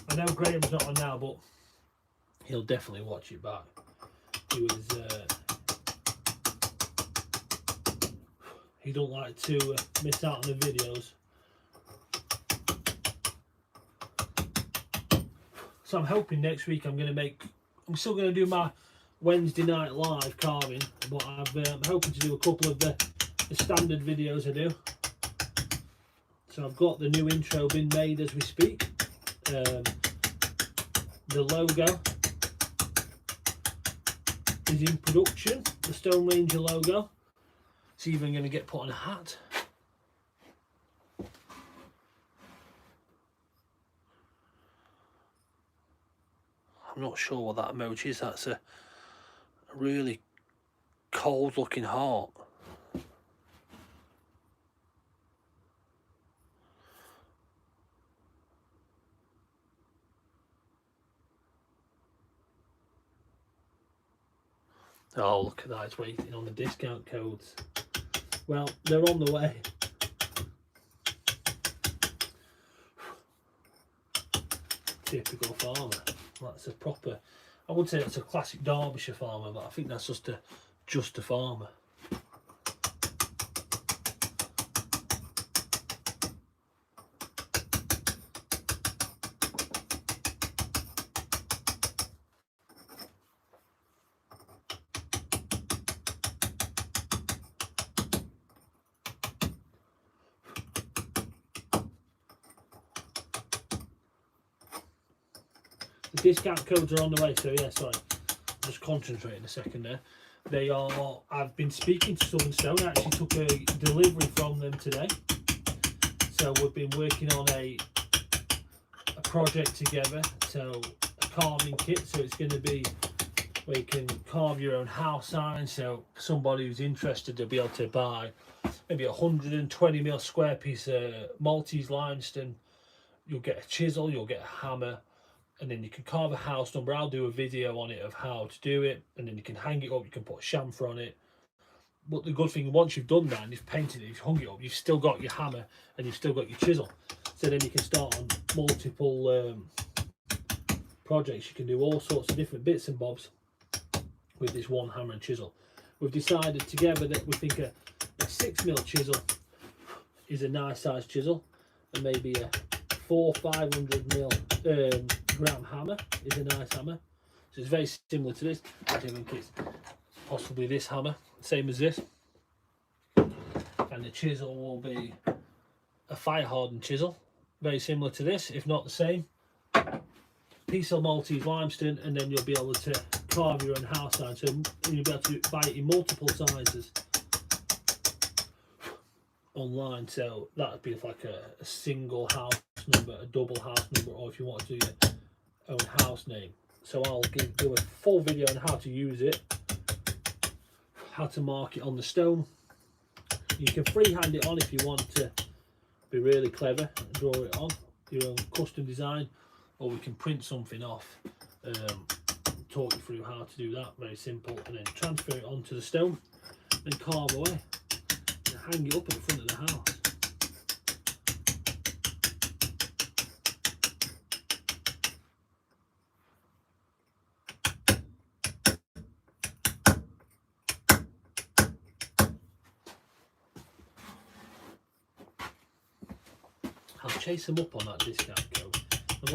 I know Graham's not on now, but he'll definitely watch it back. He was, he don't like to miss out on the videos. So I'm hoping next week I'm still going to do my Wednesday night live carving, but I'm hoping to do a couple of the standard videos I do. So I've got the new intro being made as we speak. The logo is in production, the Stone Ranger logo. It's even going to get put on a hat. I'm not sure what that emoji is. That's a really cold looking heart. Oh, look at that, it's waiting on the discount codes. Well, they're on the way. Typical farmer. That's a proper, I would say that's a classic Derbyshire farmer, but I think that's just a farmer. The discount codes are on the way, so yeah, sorry, just concentrating a second there. They are, I've been speaking to Southern Stone. I actually took a delivery from them today, so we've been working on a project together. So a carving kit, so it's going to be where you can carve your own house sign. So for somebody who's interested, they'll be able to buy maybe a 120mm square piece of Maltese limestone. You'll get a chisel, you'll get a hammer, and then you can carve a house number. I'll do a video on it of how to do it, and then you can hang it up, you can put a chamfer on it. But the good thing, once you've done that and you've painted it, you've hung it up, you've still got your hammer and you've still got your chisel. So then you can start on multiple projects. You can do all sorts of different bits and bobs with this one hammer and chisel. We've decided together that we think a 6mm chisel is a nice size chisel, and maybe a 400-500 gram hammer is a nice hammer. So it's very similar to this. I think it's possibly this hammer, same as this. And the chisel will be a fire hardened chisel, very similar to this, if not the same. Piece of Maltese limestone, and then you'll be able to carve your own house sign. So you'll be able to buy it in multiple sizes online. So that would be like a single house number, a double house number, or if you want to do your own house name. So I'll do a full video on how to use it, how to mark it on the stone. You can freehand it on if you want to be really clever and draw it on your own custom design, or we can print something off, talk you through how to do that, very simple, and then transfer it onto the stone and carve away and hang it up at the front of the house. I'll chase them up on that discount code. I've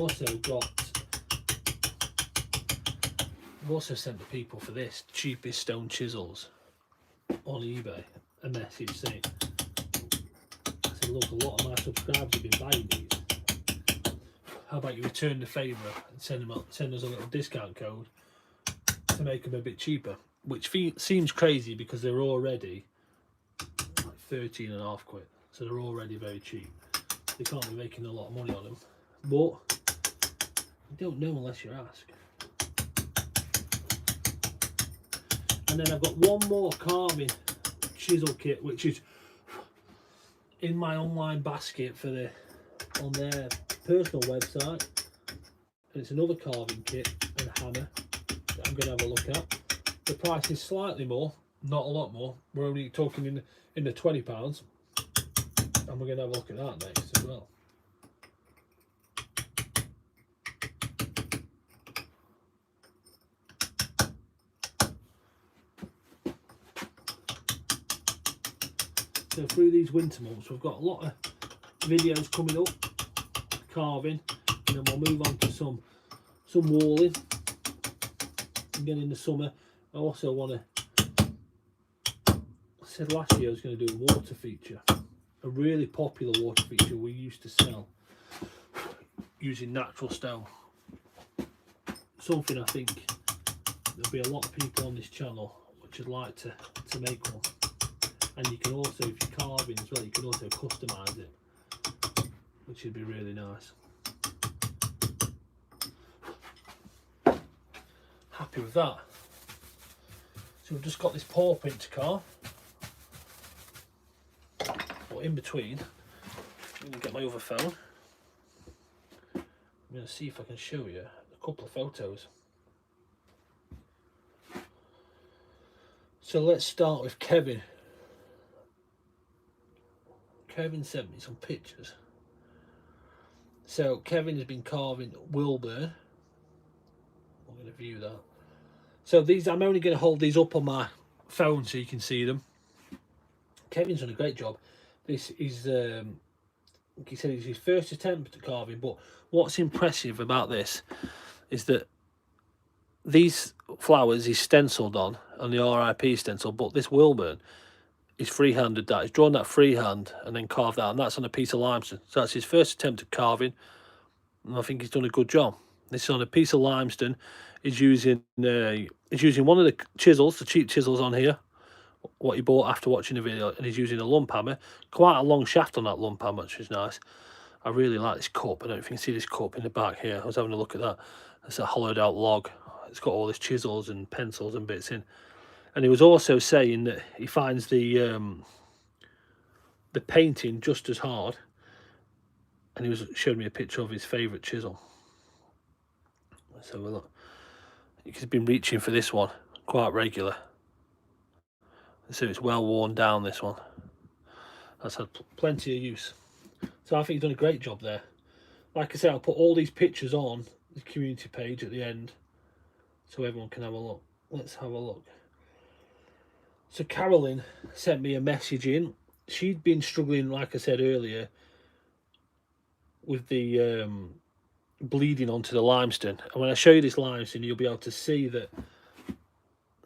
also sent the people for this cheapest stone chisels on eBay a message saying, I said, look, a lot of my subscribers have been buying these. How about you return the favour and send us a little discount code to make them a bit cheaper? Which seems crazy because they're already like 13.5 quid, so they're already very cheap. They can't be making a lot of money on them, but you don't know unless you ask. And then I've got one more carving chisel kit, which is in my online basket on their personal website, and it's another carving kit and a hammer that I'm going to have a look at. The price is slightly more, not a lot more. We're only talking in the £20, and we're going to have a look at that next as well. So through these winter months, we've got a lot of videos coming up, carving, and then we'll move on to some walling. And then in the summer, I also want to, I said last year I was going to do a water feature, a really popular water feature we used to sell using natural stone. Something I think there'll be a lot of people on this channel which would like to make one. And you can also, if you're carving as well, you can also customise it, which would be really nice. Happy with that. So we've just got this paw print to carve. But in between, I'm going to get my other phone. I'm going to see if I can show you a couple of photos. So let's start with Kevin. Kevin sent me some pictures. So Kevin has been carving Wilburn. I'm going to view that. So these, I'm only going to hold these up on my phone so you can see them. Kevin's done a great job. This is, he said it's his first attempt at carving, but what's impressive about this is that these flowers he's stenciled on the RIP stencil, but this Wilburn, he's freehanded that. He's drawn that freehand and then carved that, and that's on a piece of limestone. So that's his first attempt at carving, and I think he's done a good job. This is on a piece of limestone. He's using one of the chisels, the cheap chisels on here, what he bought after watching the video, and he's using a lump hammer. Quite a long shaft on that lump hammer, which is nice. I really like this cup. I don't know if you can see this cup in the back here. I was having a look at that. It's a hollowed out log. It's got all these chisels and pencils and bits in. And he was also saying that he finds the painting just as hard. And he was showing me a picture of his favourite chisel. Let's have a look. He's been reaching for this one quite regular. So it's well worn down, this one. That's had plenty of use. So I think you've done a great job there. Like I say, I'll put all these pictures on the community page at the end so everyone can have a look. Let's have a look. So Carolyn sent me a message in. She'd been struggling, like I said earlier, with the bleeding onto the limestone. And when I show you this limestone, you'll be able to see that.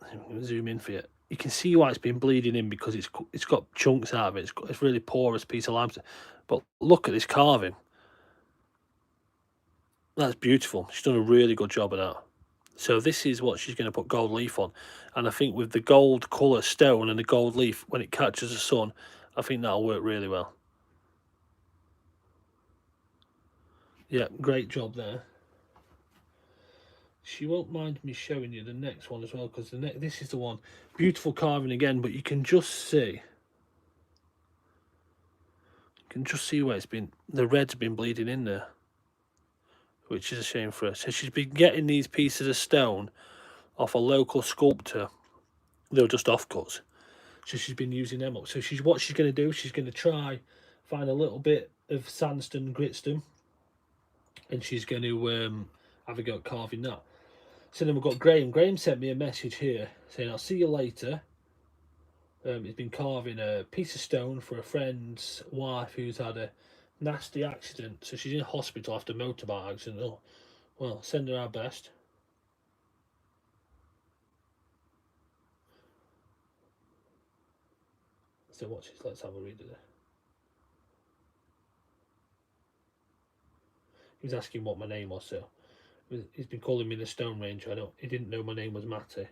I'm going to zoom in for you. You can see why it's been bleeding in, because it's got chunks out of it. It's really porous piece of limestone. But look at this carving. That's beautiful. She's done a really good job of that. So this is what she's going to put gold leaf on. And I think with the gold colour stone and the gold leaf, when it catches the sun, I think that'll work really well. Yeah, great job there. She won't mind me showing you the next one as well, because this is the one. Beautiful carving again, but you can just see. You can just see where it's been. The red's been bleeding in there, which is a shame for her. So she's been getting these pieces of stone off a local sculptor. They were just offcuts. So she's been using them up. So what she's going to do, she's going to try find a little bit of sandstone, gritstone, and she's going to have a go at carving that. So then we've got Graham. Graham sent me a message here saying, I'll see you later. He's been carving a piece of stone for a friend's wife who's had a nasty accident. So she's in hospital after a motorbike accident. Oh, well, send her our best. So watch this, let's have a read of it. He was asking what my name was, so he's been calling me the Stone Ranger. He didn't know my name was Matty.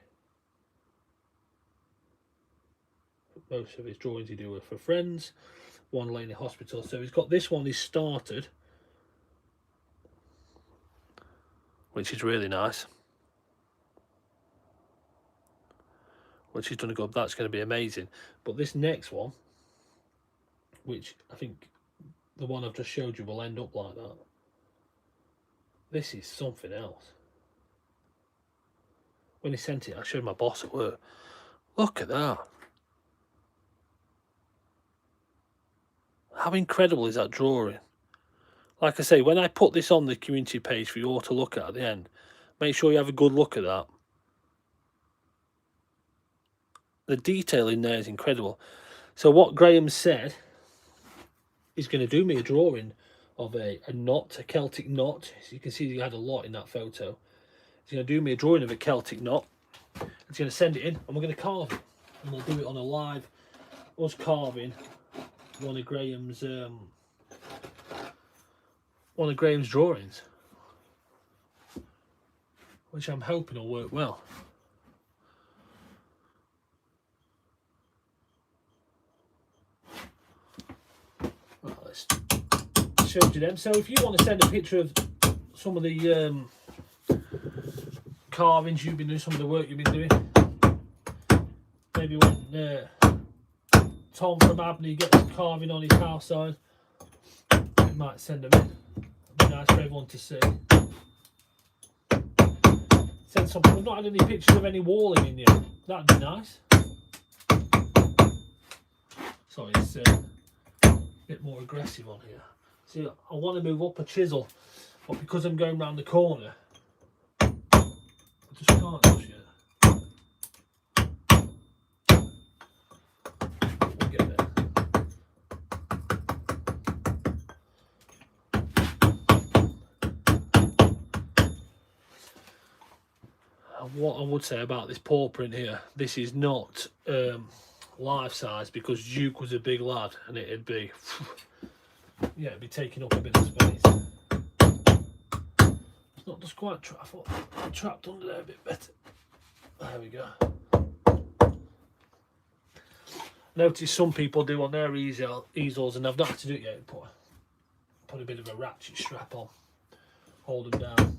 Most of his drawings he do are for friends. One laying in hospital. So he's got this one he's started, which is really nice. Which he's done a good. That's going to be amazing. But this next one, which I think the one I've just showed you will end up like that. This is something else. When he sent it, I showed my boss at work. Look at that. How incredible is that drawing? Like I say, when I put this on the community page for you all to look at the end, make sure you have a good look at that. The detail in there is incredible. So what Graham said, he's going to do me a drawing of a knot, a Celtic knot. As you can see, he had a lot in that photo. He's going to do me a drawing of a Celtic knot. He's going to send it in, and we're going to carve it. And we'll do it on a live, us carving one of Graham's drawings, which I'm hoping will work well. Well, let's show you them. So if you want to send a picture of some of the carvings you've been doing, some of the work you've been doing, maybe when Tom from Abney gets carving on his house side, you might send them in. It'd be nice for everyone to see. Send something. I've not had any pictures of any walling in yet. That'd be nice. Sorry, it's a bit more aggressive on here. See, I want to move up a chisel, but because I'm going round the corner, I just can't just yet. We'll get there. And what I would say about this paw print here, this is not life size, because Duke was a big lad and it'd be, yeah, it'd be taking up a bit of space. It's not just quite I thought I trapped under there a bit better. There we go. Notice some people do on their easels, and I've not had to do it yet. Put a bit of a ratchet strap on, hold them down.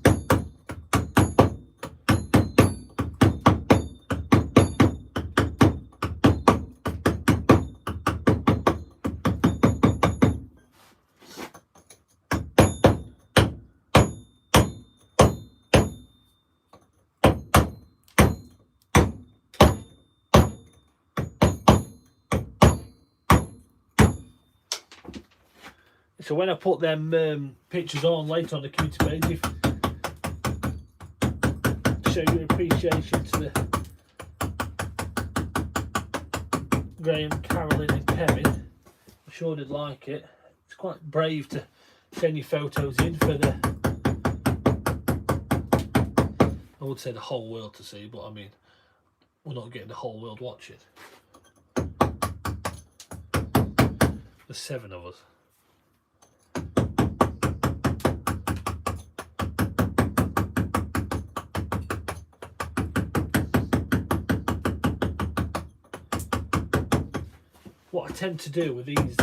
So when I put them pictures on later on the community page, show your appreciation to the Graham, Carolyn and Kevin. I'm sure they'd like it. It's quite brave to send your photos in for the, I would say the whole world to see, but I mean, we're not getting the whole world watching. There's 7 of us. What I tend to do with these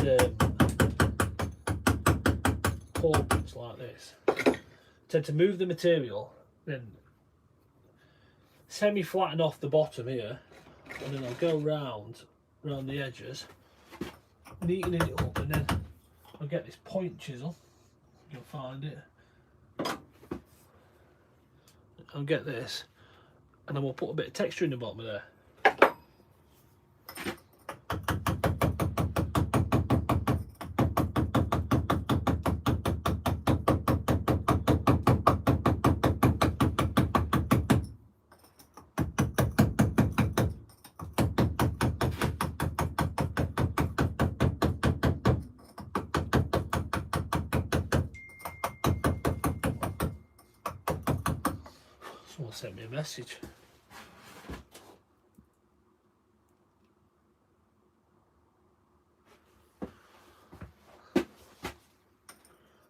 portraits like this, I tend to move the material, then semi-flatten off the bottom here, and then I'll go round the edges, neatening it up, and then I'll get this point chisel, you'll find it, I'll get this, and then we'll put a bit of texture in the bottom of there. Someone sent me a message.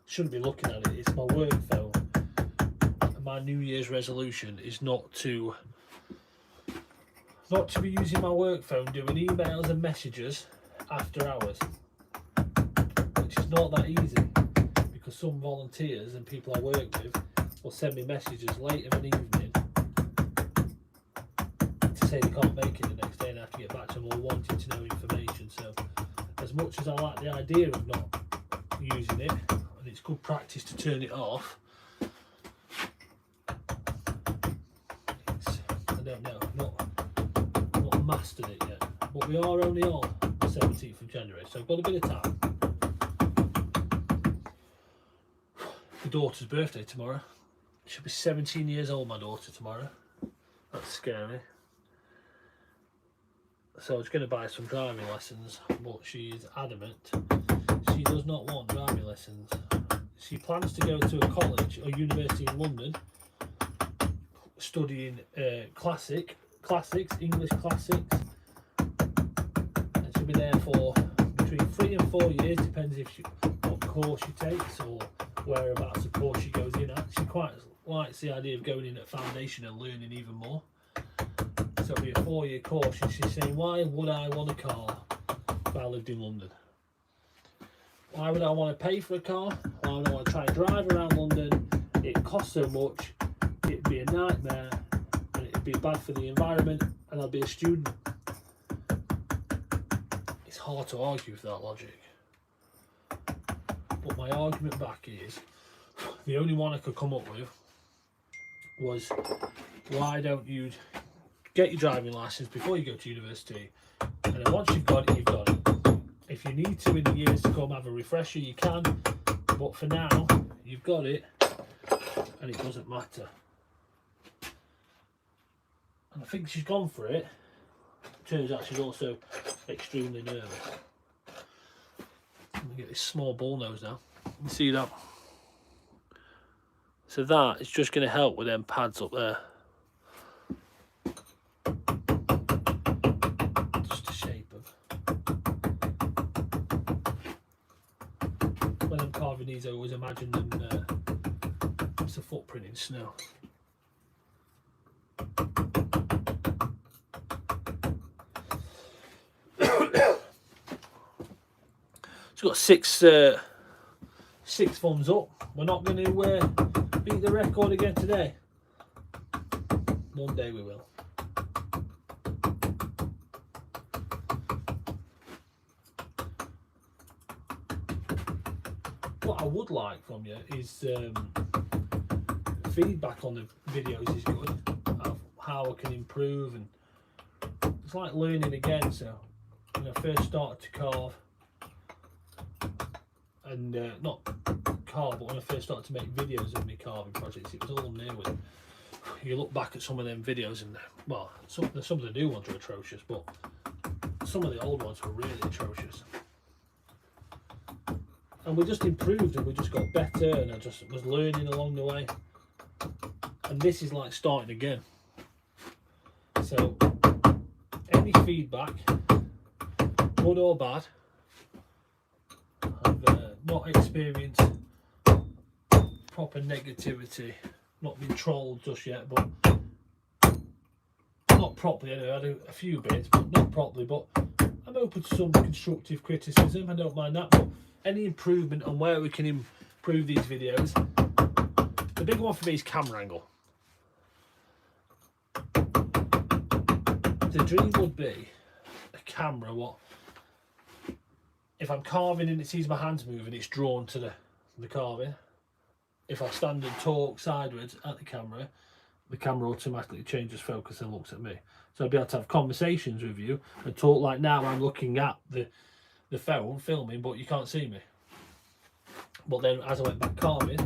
Shouldn't be looking at it, it's my work phone. And my New Year's resolution is not to be using my work phone doing emails and messages after hours. Which is not that easy, because some volunteers and people I work with will send me messages late in an evening to say they can't make it the next day and I have to get back to them all wanting to know information. So as much as I like the idea of not using it, and it's good practice to turn it off, I don't know, I've not mastered it yet, but we are only on the 17th of January, so I've got a bit of time. My daughter's birthday tomorrow. She'll be 17 years old, my daughter, tomorrow. That's scary. So I was going to buy some driving lessons, but she's adamant she does not want driving lessons. She plans to go to a college or university in London studying classics, English classics, and she'll be there for between 3 and 4 years, depends what course she takes or whereabouts the course she goes in at. She quite likes the idea of going in at foundation and learning even more. So it'll be a 4-year course, and she's saying, why would I want a car if I lived in London? Why would I want to pay for a car? Why would I want to try and drive around London? It costs so much, it'd be a nightmare, and it'd be bad for the environment, and I'd be a student. It's hard to argue with that logic. But my argument back is, the only one I could come up with was, why don't you get your driving licence before you go to university, and then once you've got it, you've got it. If you need to in the years to come have a refresher, you can, but for now you've got it and it doesn't matter. And I think she's gone for it. Turns out she's also extremely nervous. Let me get this small bull nose now. You see that? So that is just going to help with them pads up there. Just to shape them. When I'm carving these, I always imagine them it's a footprint in snow. It's got six thumbs up. We're not going to beat the record again today. One day we will. What I would like from you is feedback on the videos is good, of how I can improve, and it's like learning again. So when I first started to carve, and not carve, but when I first started to make videos of my carving projects, it was all new. And you look back at some of them videos, and well, some of the new ones are atrocious, but some of the old ones were really atrocious. And we just improved, and we just got better, and I just was learning along the way. And this is like starting again. So any feedback, good or bad, I've not experienced proper negativity, not been trolled just yet, but not properly anyway. I do a few bits, but not properly. But I'm open to some constructive criticism, I don't mind that, but any improvement on where we can improve these videos. The big one for me is camera angle. The dream would be a camera, what if I'm carving and it sees my hands moving, it's drawn to the carving. If I stand and talk sideways at the camera automatically changes focus and looks at me. So I'll be able to have conversations with you and talk like now I'm looking at the phone filming, but you can't see me. But then as I went back carving,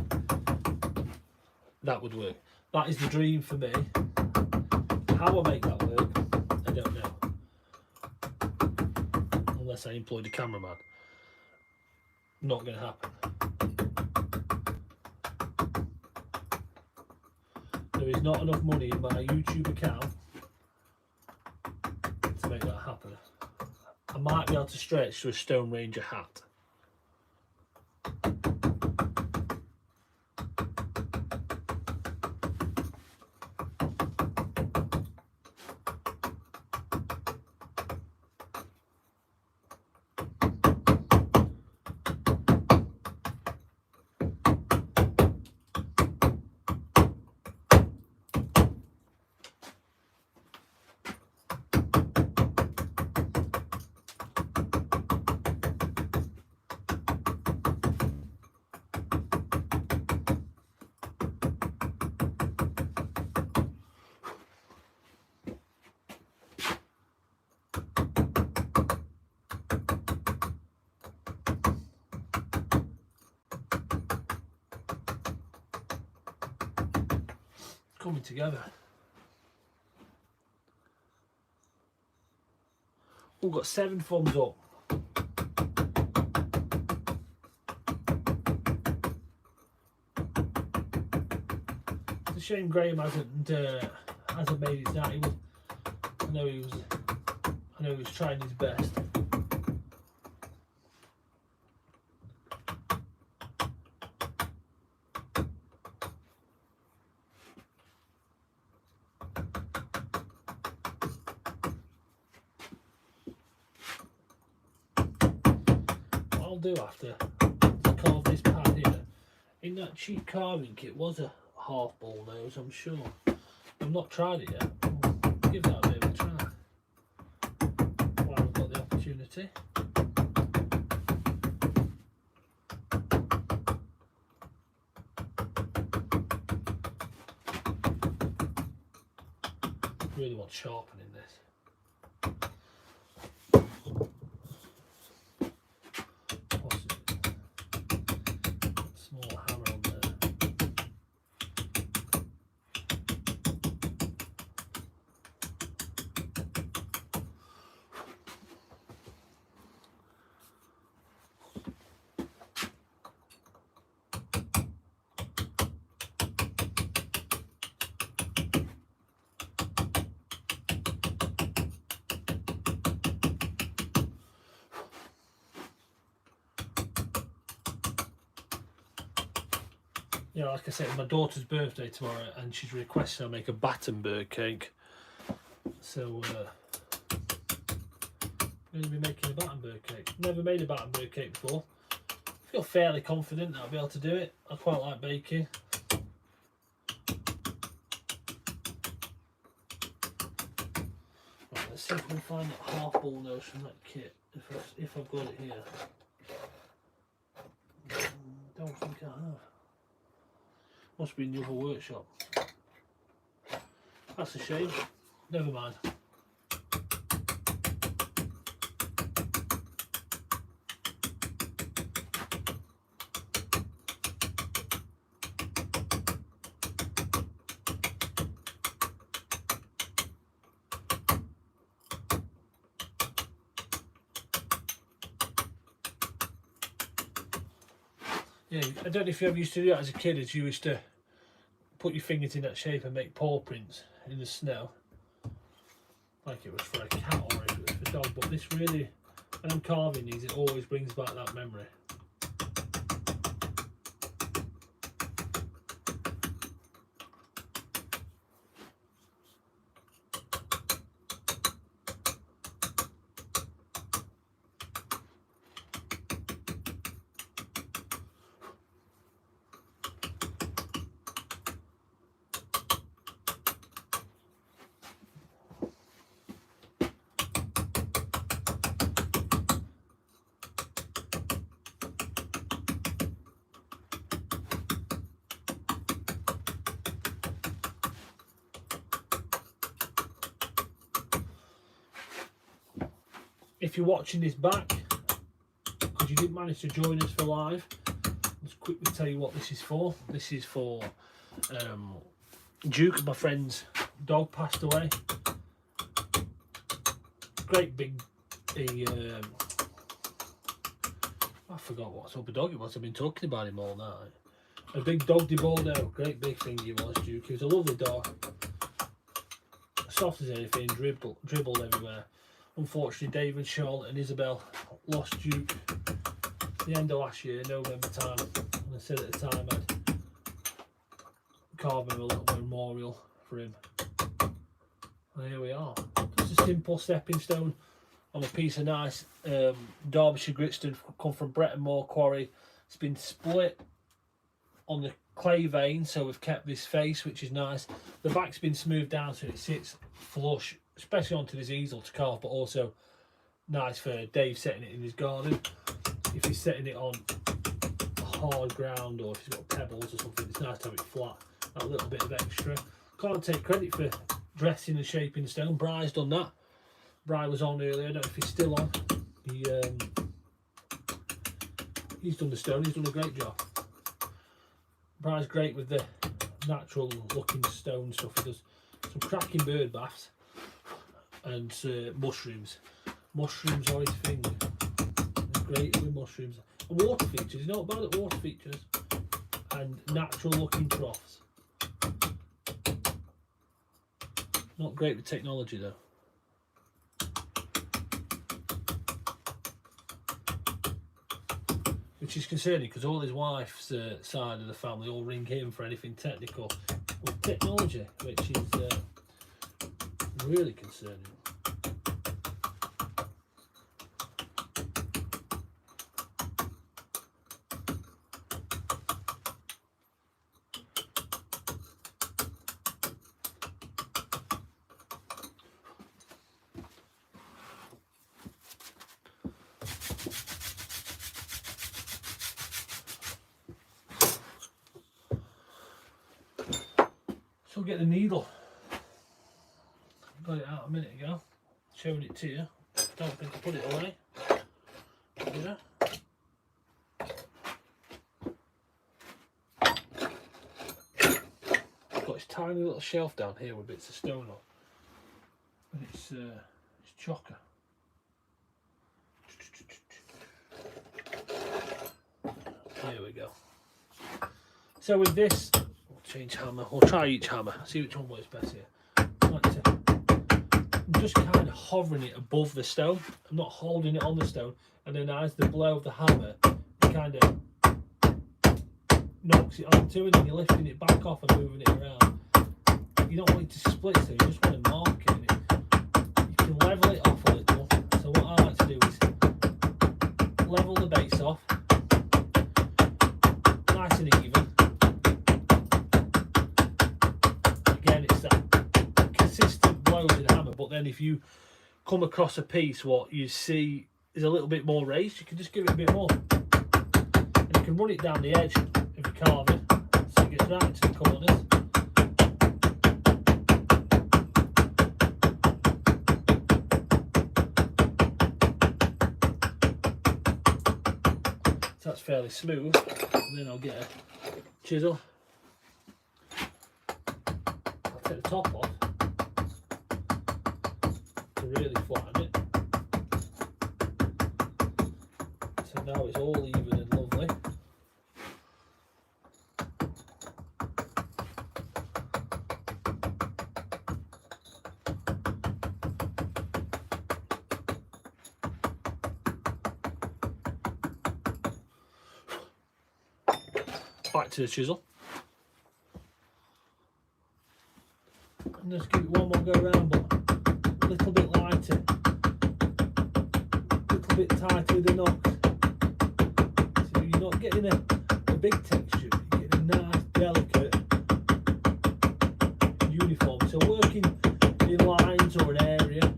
that would work. That is the dream for me. How I make that work, I don't know. Unless I employed a cameraman. Not going to happen. There is not enough money in my YouTube account to make that happen. I might be able to stretch to a Stone Ranger hat. Coming together. We've got 7 thumbs up. It's a shame Graham hasn't made his night. I know he was trying his best. I'll do after to carve this pad here. In that cheap carving kit was a half ball nose, I'm sure. I've not tried it yet. I'll give that a bit of a try while I've got the opportunity. Really want sharpening this. Small hammer on there. Yeah, like I said, it's my daughter's birthday tomorrow, and she's requested I make a Battenberg cake. So, I'm going to be making a Battenberg cake. Never made a Battenberg cake before. I feel fairly confident that I'll be able to do it. I quite like baking. Right, let's see if we can find that half ball nose from that kit. If I've got it here. Don't think I have. Must be in the other workshop. That's a shame. Never mind. Yeah, I don't know if you ever used to do that as a kid, as you used to put your fingers in that shape and make paw prints in the snow. Like it was for a cat or if it was for a dog, but this really, when I'm carving these, it always brings back that memory. If you're watching this back, because you didn't manage to join us for live, let's quickly tell you what this is for. This is for Duke, my friend's dog, passed away. Great big, I forgot what sort of dog it was. I've been talking about him all night. A big dog de Bordeaux, great big thing he was, Duke. He was a lovely dog, soft as anything, dribbled everywhere. Unfortunately, David, Charlotte and Isabel lost Duke at the end of last year, November time. And I said at the time I'd carve him a little memorial for him. And here we are. Just a simple stepping stone on a piece of nice Derbyshire gritstone, come from Bretton Moor Quarry. It's been split on the clay vein, so we've kept this face, which is nice. The back's been smoothed down so it sits flush, especially onto this easel to carve, but also nice for Dave setting it in his garden. If he's setting it on hard ground or if he's got pebbles or something, it's nice to have it flat, that little bit of extra. Can't take credit for dressing and shaping the stone. Bry's done that. Bry was on earlier, I don't know if he's still on. He's done the stone, he's done a great job. Bry's great with the natural looking stone stuff. He does some cracking bird baths and mushrooms. Mushrooms are his thing. He's great with mushrooms. And water features, you know about it, water features. And natural looking troughs. Not great with technology though. Which is concerning because all his wife's side of the family all ring him for anything technical with technology, which is really concerning. So get the needle. Got it out a minute ago, showing it to you. Don't think I put it away. Yeah. Got this tiny little shelf down here with bits of stone on, and it's chocker. There we go. So with this, we'll change hammer. We'll try each hammer. See which one works best here. I'm just kind of hovering it above the stone. I'm not holding it on the stone. And then as the blow of the hammer, it kind of knocks it onto, and then you're lifting it back off and moving it around. You don't want it to split, so you just want to mark it. You can level it off a little. So what I like to do is level the base off, nice and even. Again, it's that consistent blows with the hammer, but then if you come across a piece what you see is a little bit more raised, you can just give it a bit more. And you can run it down the edge of your carving so it gets right to the corners. So that's fairly smooth. And then I'll get a chisel. I'll take the top off to really flatten it. So now it's all even and lovely. back to the chisel. And just give it one more go around, but a little bit lighter, a little bit tighter with the knocks. So you're not getting a big texture, you're getting a nice, delicate, uniform. So working in lines or an area.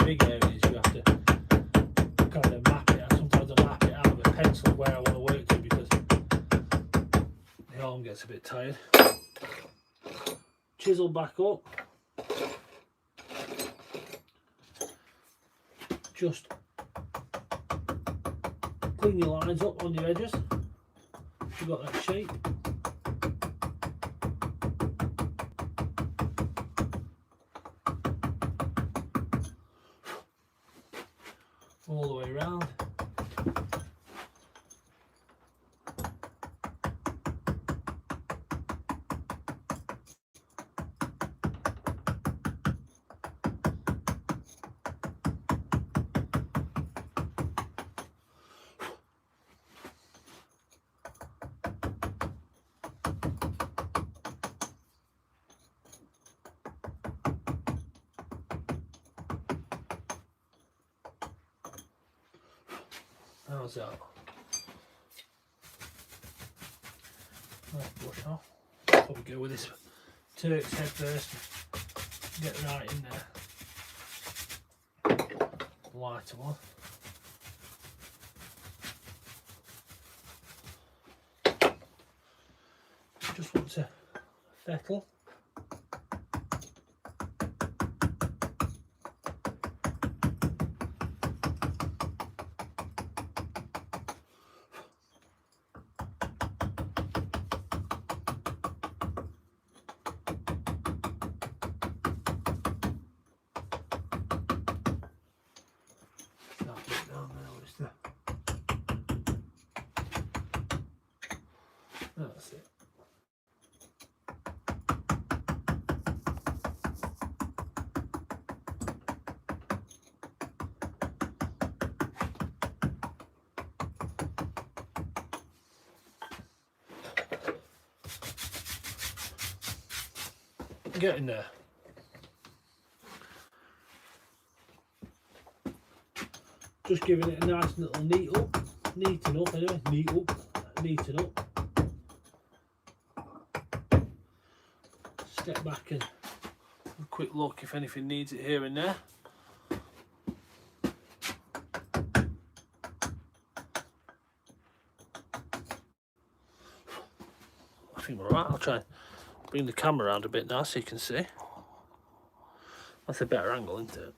Big areas, you have to kind of map it out. Sometimes I map it out with a pencil where I want to work to, because the arm gets a bit tired. Chisel back up. Just clean your lines up on your edges. You've got that shape. All the way around. How's that? Nice brush off. Probably go with this Turk's head first. Get right in there. Lighter one. Just want to fettle. That's it. Get in there. Just giving it a nice little neaten up anyway, neaten up. Step back and a quick look if anything needs it here and there. I think we're alright. I'll try and bring the camera around a bit now so you can see. That's a better angle, isn't it?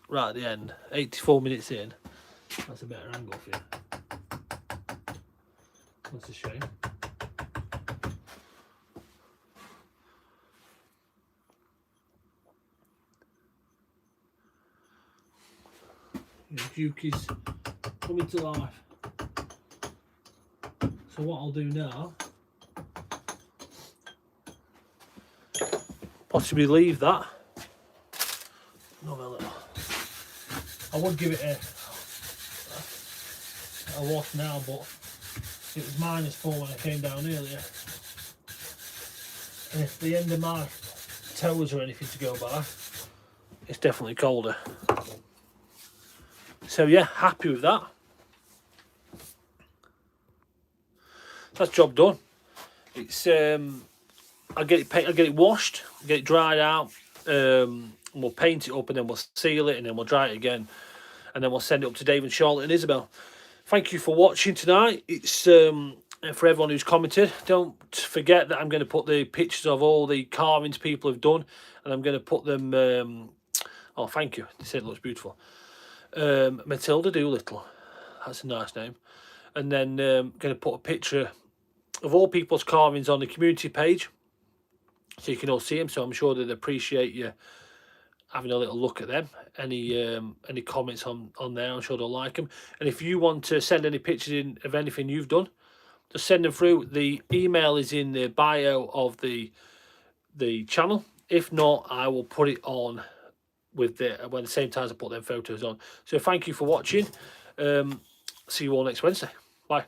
Right at the end, 84 minutes in, that's a better angle for you. That's a shame. Duke is coming to life. So what I'll do now, possibly leave that. Another little. I would give it a wash now, but it was -4 when I came down earlier. And if the end of my toes or anything to go by, it's definitely colder. So yeah, happy with that. That's job done. It's I'll get it washed, get it dried out, and we'll paint it up, and then we'll seal it, and then we'll dry it again, and then we'll send it up to Dave and Charlotte and Isabel. Thank you for watching tonight. It's for everyone who's commented. Don't forget that I'm going to put the pictures of all the carvings people have done, and I'm going to put them. Oh, thank you. They said it looks beautiful. Matilda Doolittle, that's a nice name. And then going to put a picture of all people's carvings on the community page, so you can all see them. So I'm sure they'd appreciate you having a little look at them. Any comments on there, I'm sure they'll like them. And if you want to send any pictures in of anything you've done, just send them through. The email is in the bio of the channel. If not, I will put it on with the same time as I put them photos on. So thank you for watching. See you all next Wednesday. Bye.